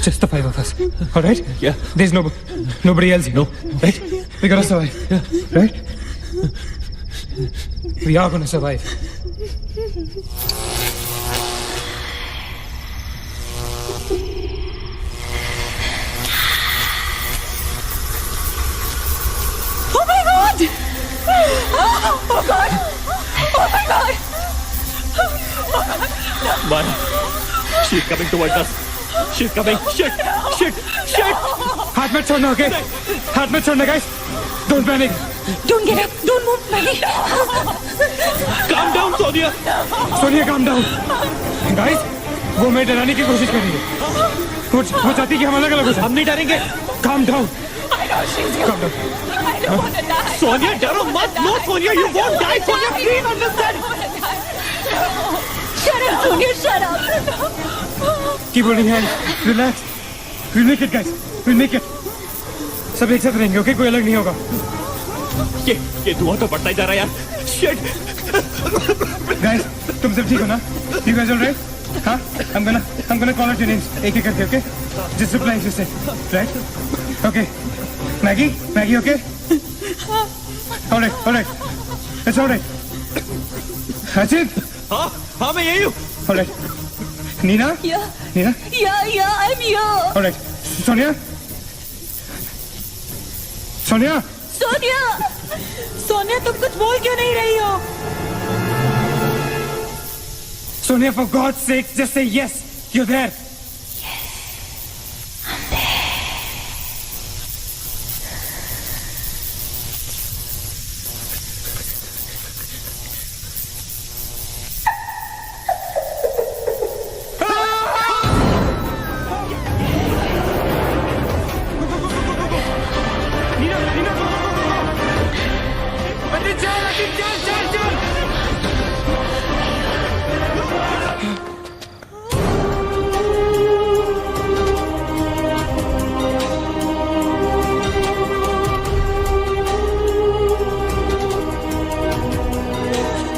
Just the 5 of us, all right? Yeah. There's nobody else here, No. right? We're gonna survive, right? We are gonna survive. Oh God! Maya, she's coming towards us. She's coming. Shit! हाथ मत छोड़ना, okay? हाथ मत छोड़ना, guys. Don't panic. Don't get up. Don't move, Maggie. Calm down, Sonia. Sonia calm down. Guys, वो हमें डराने की कोशिश कर रही है. वो चाहती है कि हम अलग अलग हो जाएं. हम नहीं डरेंगे. Calm down. I know she's Calm down. I don't want to die. Sonia डरो मत. No, Sonia, you won't die. Sonia, please understand. Shut up, Sonia. Shut up. Keep holding hands. Relax. We'll make it, guys. We'll make it. सब एक साथ रहेंगे, okay? कोई अलग नहीं होगा. ये धुआं तो बढ़ता ही जा रहा है यार. Shit. Guys, तुम सब ठीक हो ना? You guys all right? हाँ? I'm gonna call out your names. एक एक करके, okay? Just reply if you say. Right? Okay. Maggie, okay? All right. It's all right. Ajit. हाँ मैं यही हूँ. All right. Nina? Yeah. Nina? Yeah, I'm here. All right. Sonia? Sonia तुम कुछ बोल क्यों नहीं रही हो? Sonia, for God's sake, just say yes. You're there.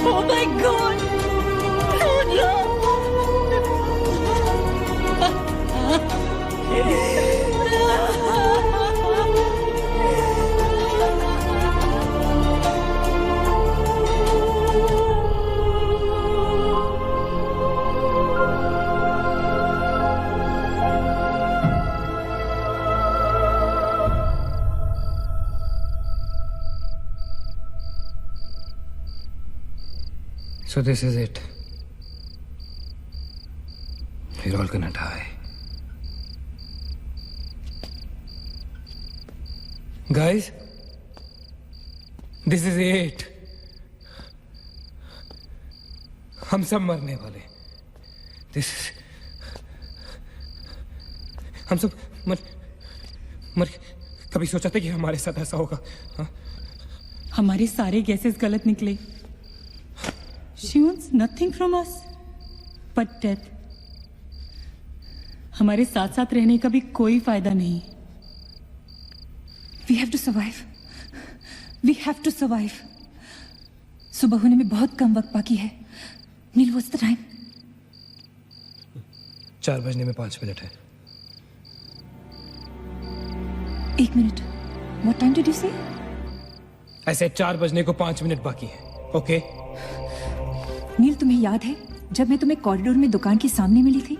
Oh my God. So this is it. We're all gonna die. Guys, this is it. हम सब मरने वाले. This is. हम सब मर कभी सोचा था कि हमारे साथ ऐसा होगा? हाँ? हमारे सारे गैसेस गलत निकले. She wants nothing from us but death. हमारे साथ साथ रहने का भी कोई फायदा नहीं. We have to survive. We have to survive. सुबह होने में बहुत कम वक्त बाकी है. नील, what's the time? 4 बजने में 5 मिनट है. 1 minute. What time did you say? ऐसे 4 बजने को 5 मिनट बाकी है. ओके? नील, तुम्हें याद है जब मैं तुम्हें कॉरिडोर में दुकान के सामने मिली थी?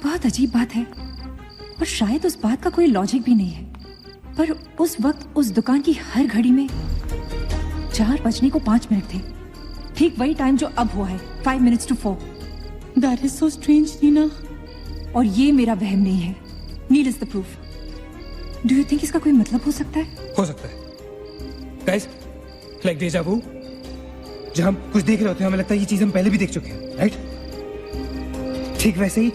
बहुत अजीब बात है और शायद उस बात का कोई लॉजिक भी नहीं है, पर उस वक्त उस दुकान की हर घड़ी में 4 बजने को 5 मिनट थे. ठीक वही टाइम जो अब हुआ है, 5 minutes to 4. That is so strange, Neena. और ये मेरा वहम नहीं है. Neel is the proof. Do you think इसका कोई मतलब हो सकता है? हो सकता है. Guys, like deja vu. जब हम कुछ देख रहे होते हैं हमें लगता है ये चीज हम पहले भी देख चुके हैं, राइट? ठीक वैसे ही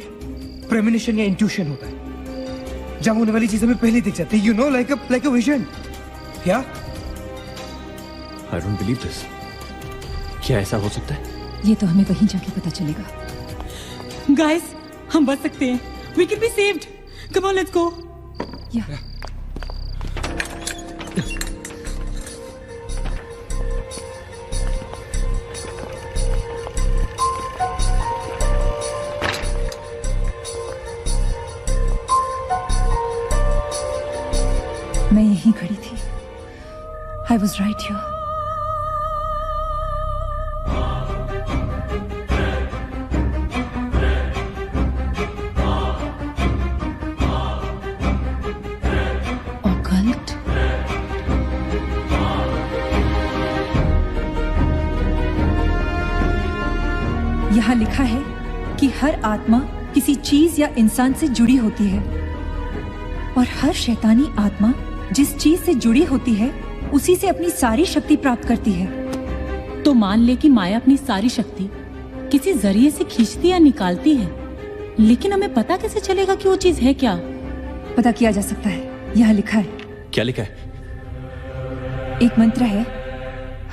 प्रेमोनिशन या इंट्यूशन होता है. जब होने वाली चीज हमें पहले दिख जाती है, you know, like a vision. क्या? I don't believe this. क्या ऐसा हो सकता है? ये तो हमें वहीं जाके पता चलेगा. Guys, हम बच सकते हैं. We can be saved. Come on, let's go. Yeah. मैं यहीं खड़ी थी. I was right here. Occult? यहाँ लिखा है कि हर आत्मा किसी चीज या इंसान से जुड़ी होती है और हर शैतानी आत्मा जिस चीज से जुड़ी होती है उसी से अपनी सारी शक्ति प्राप्त करती है। तो मान ले कि माया अपनी सारी शक्ति किसी जरिए से खींचती या निकालती है, लेकिन हमें पता कैसे चलेगा कि वो चीज है क्या? पता किया जा सकता है, यहाँ लिखा है। क्या लिखा है? एक मंत्र है,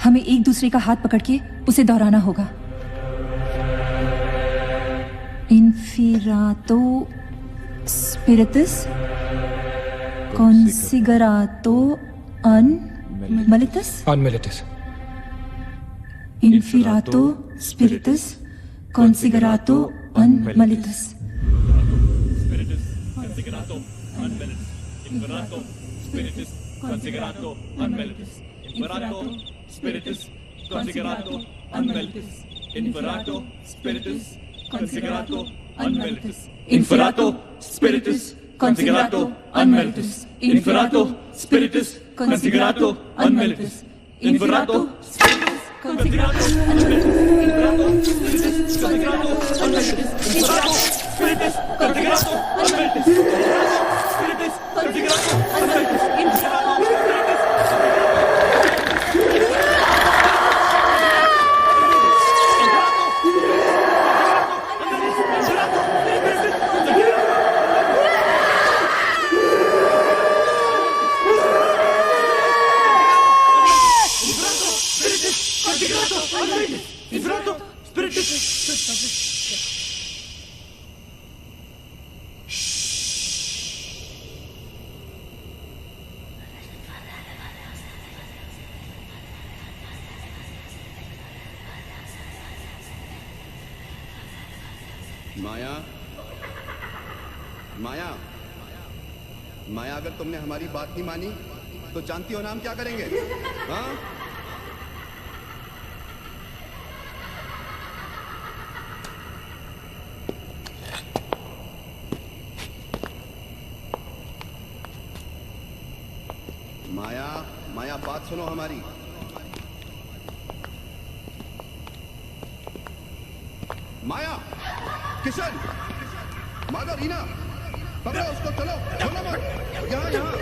हमें एक दूसरे का हाथ पकड़ के उसे दोहराना होगा। इन्फिरातो स्पिरिटस कॉन्सिगरातो अनमिलिटस। अनमिलिटस। इन्फिरातो स्पिरिटस कॉन्सिगरातो अनमिलिटस। Considerato unmelitus, Imperato Spiritus, Considerato unmelitus, Imperato Spiritus, Considerato unmelitus, Imperato Spiritus, Considerato unmelitus, Imperato Spiritus, Considerato unmelitus, Imperato Spiritus, Considerato unmelitus, Imperato Spiritus, Considerato unmelitus, Imperato Spiritus, Considerato unmelitus, Spiritus, Considerato unmelitus, माया, माया, माया, अगर तुमने हमारी बात नहीं मानी तो जानती हो ना हम क्या करेंगे? हाँ? माया, माया, बात सुनो हमारी। माया, किशन, माधव, रीना, पकड़ो उसको, चलो, चलो मत, यहाँ, यहाँ।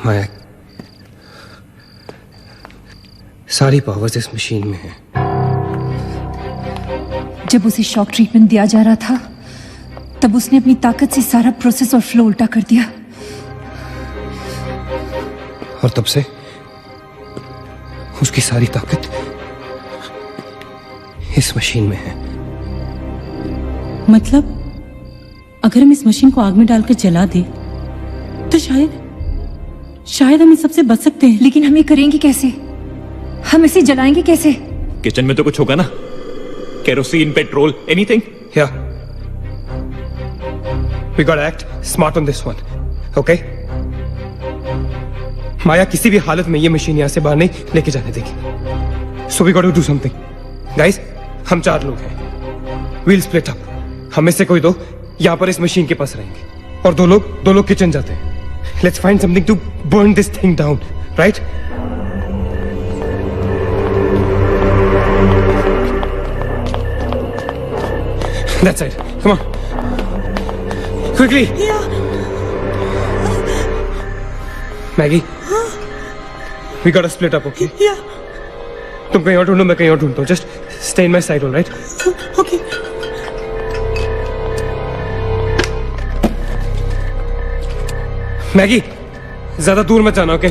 माया, सारी पावर्स इस मशीन में है। जब उसे शॉक ट्रीटमेंट दिया जा रहा था तब उसने अपनी ताकत से सारा प्रोसेस और फ्लो उल्टा कर दिया। और तब से उसकी सारी ताकत इस मशीन में है। मतलब अगर हम इस मशीन को आग में डालकर जला दे तो शायद हम इस सबसे बच सकते हैं। लेकिन हम ये करेंगे कैसे? हम इसे जलाएंगे कैसे? किचन में तो कुछ होगा ना, kerosene, petrol, anything. Yeah. We gotta act smart on this one. Okay? माया किसी भी हालत में ये मशीन यहां से बाहर नहीं लेके जाने देगी। So we gotta do something. Guys, हम 4 लोग हैं। We'll split up. हमें से कोई 2 यहां पर इस मशीन के पास रहेंगे और 2 लोग किचन जाते हैं। Let's find something to burn this thing down, right? That side. Come on. Quickly. Yeah. Maggie. We gotta split up, okay? Yeah. तुम कहीं और ढूंढो, मैं कहीं और ढूंढता हूँ. Just stay in my side, all right? Okay. Maggi, ज्यादा दूर मत जाना, ओके?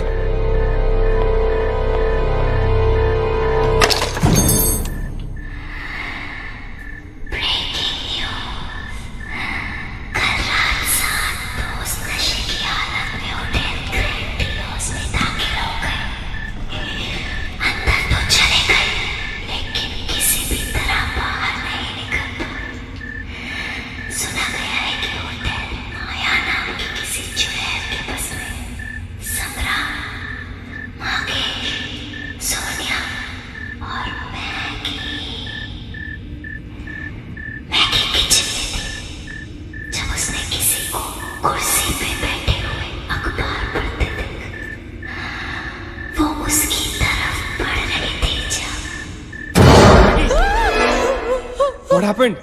What happened?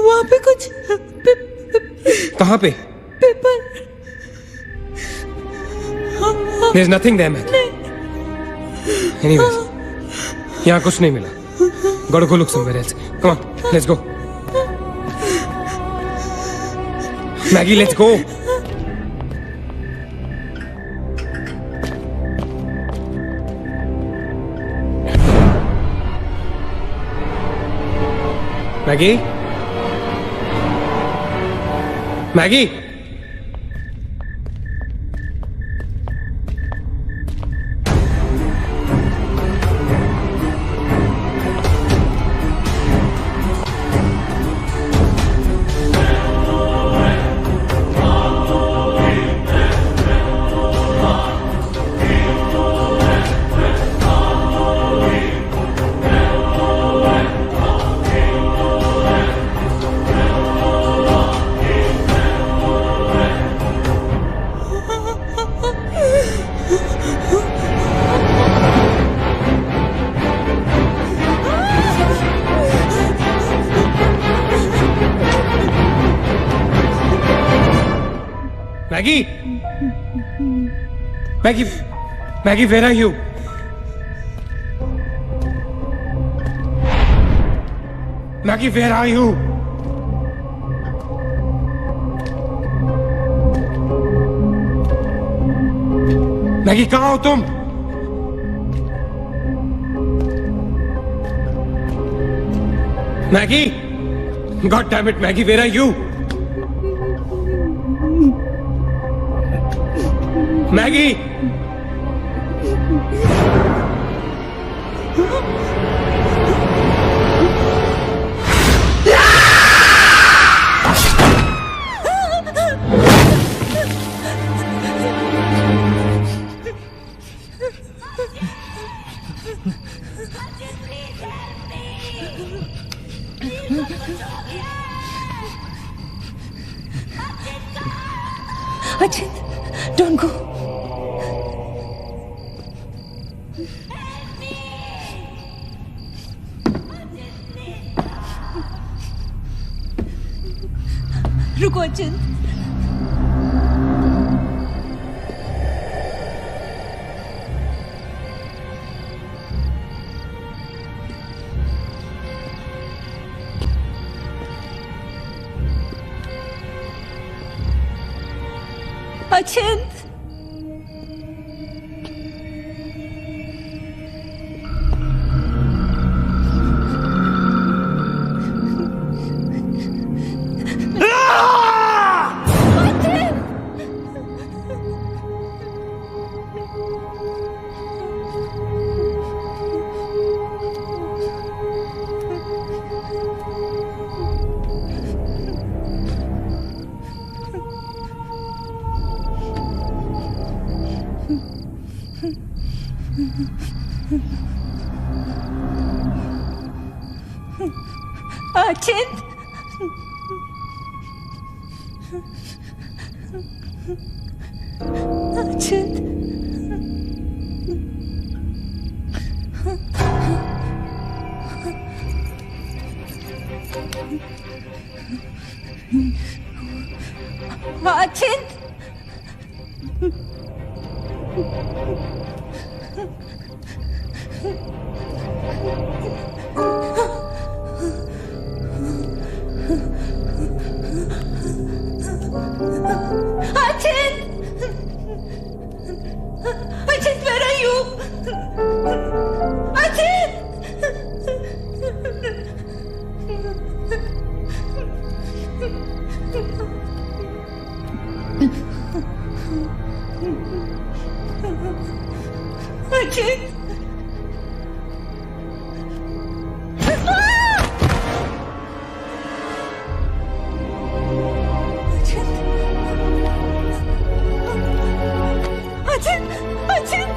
वहाँ पे कुछ कहाँ पे? Paper. There's nothing there, Maggie. Anyways, यहाँ कुछ नहीं मिला. Gotta go look somewhere else. Come on, let's go. Maggie, let's go. Maggie? Maggie? Maggie? Maggie, where are you? Maggie, where are you? Maggie, कहाँ हो तुम? Maggie? God damn it, Maggie, where are you? Maggie! Ajit, don't go. रुको अचित। अचिंत Achint Achint अचिंत Ajit, where are you? Ajit! Ajit!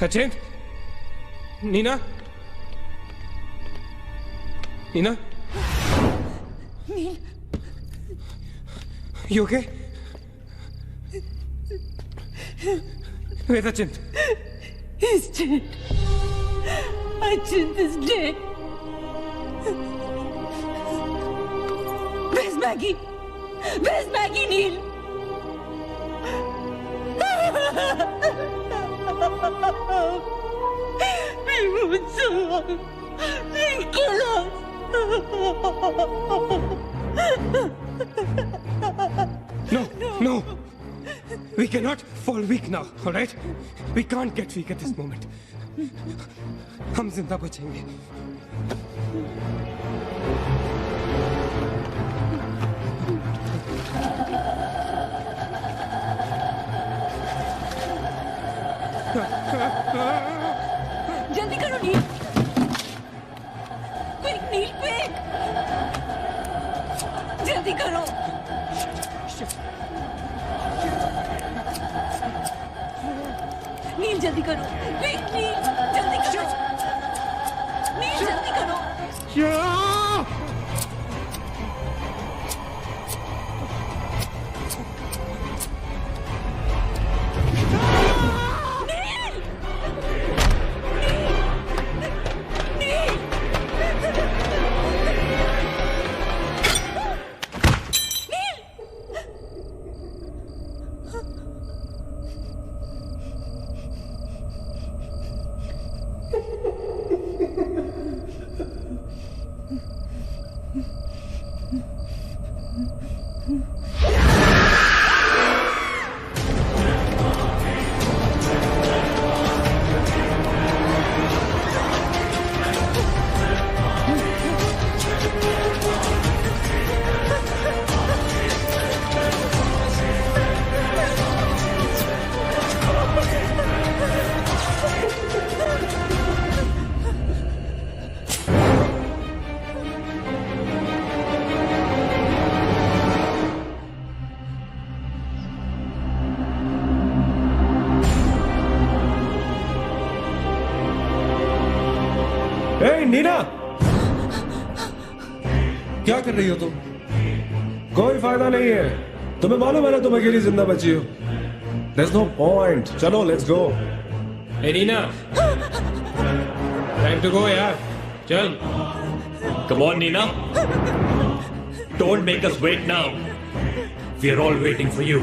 अचिंत Neena Neena You okay? Where's Achint? He's dead. Achint is dead. Where's Maggie? Where's Maggie, Neil? We won't survive. They'll kill us. No. We cannot fall weak now, all right? We can't get weak at this moment. हम जिंदा बचेंगे. जल्दी करो नील. Quick, नील, quick. जल्दी करो. नील जल्दी करो. Quick, नील जल्दी करो. नील जल्दी करो. ए नीना, क्या कर रही हो तुम? कोई फायदा नहीं है, तुम्हें मालूम है ना तुम अकेली जिंदा बची हो. There's no point. चलो let's go. Hey Nina, time to go यार. चल. Come on, Nina. Don't make us wait now. We are all waiting for you.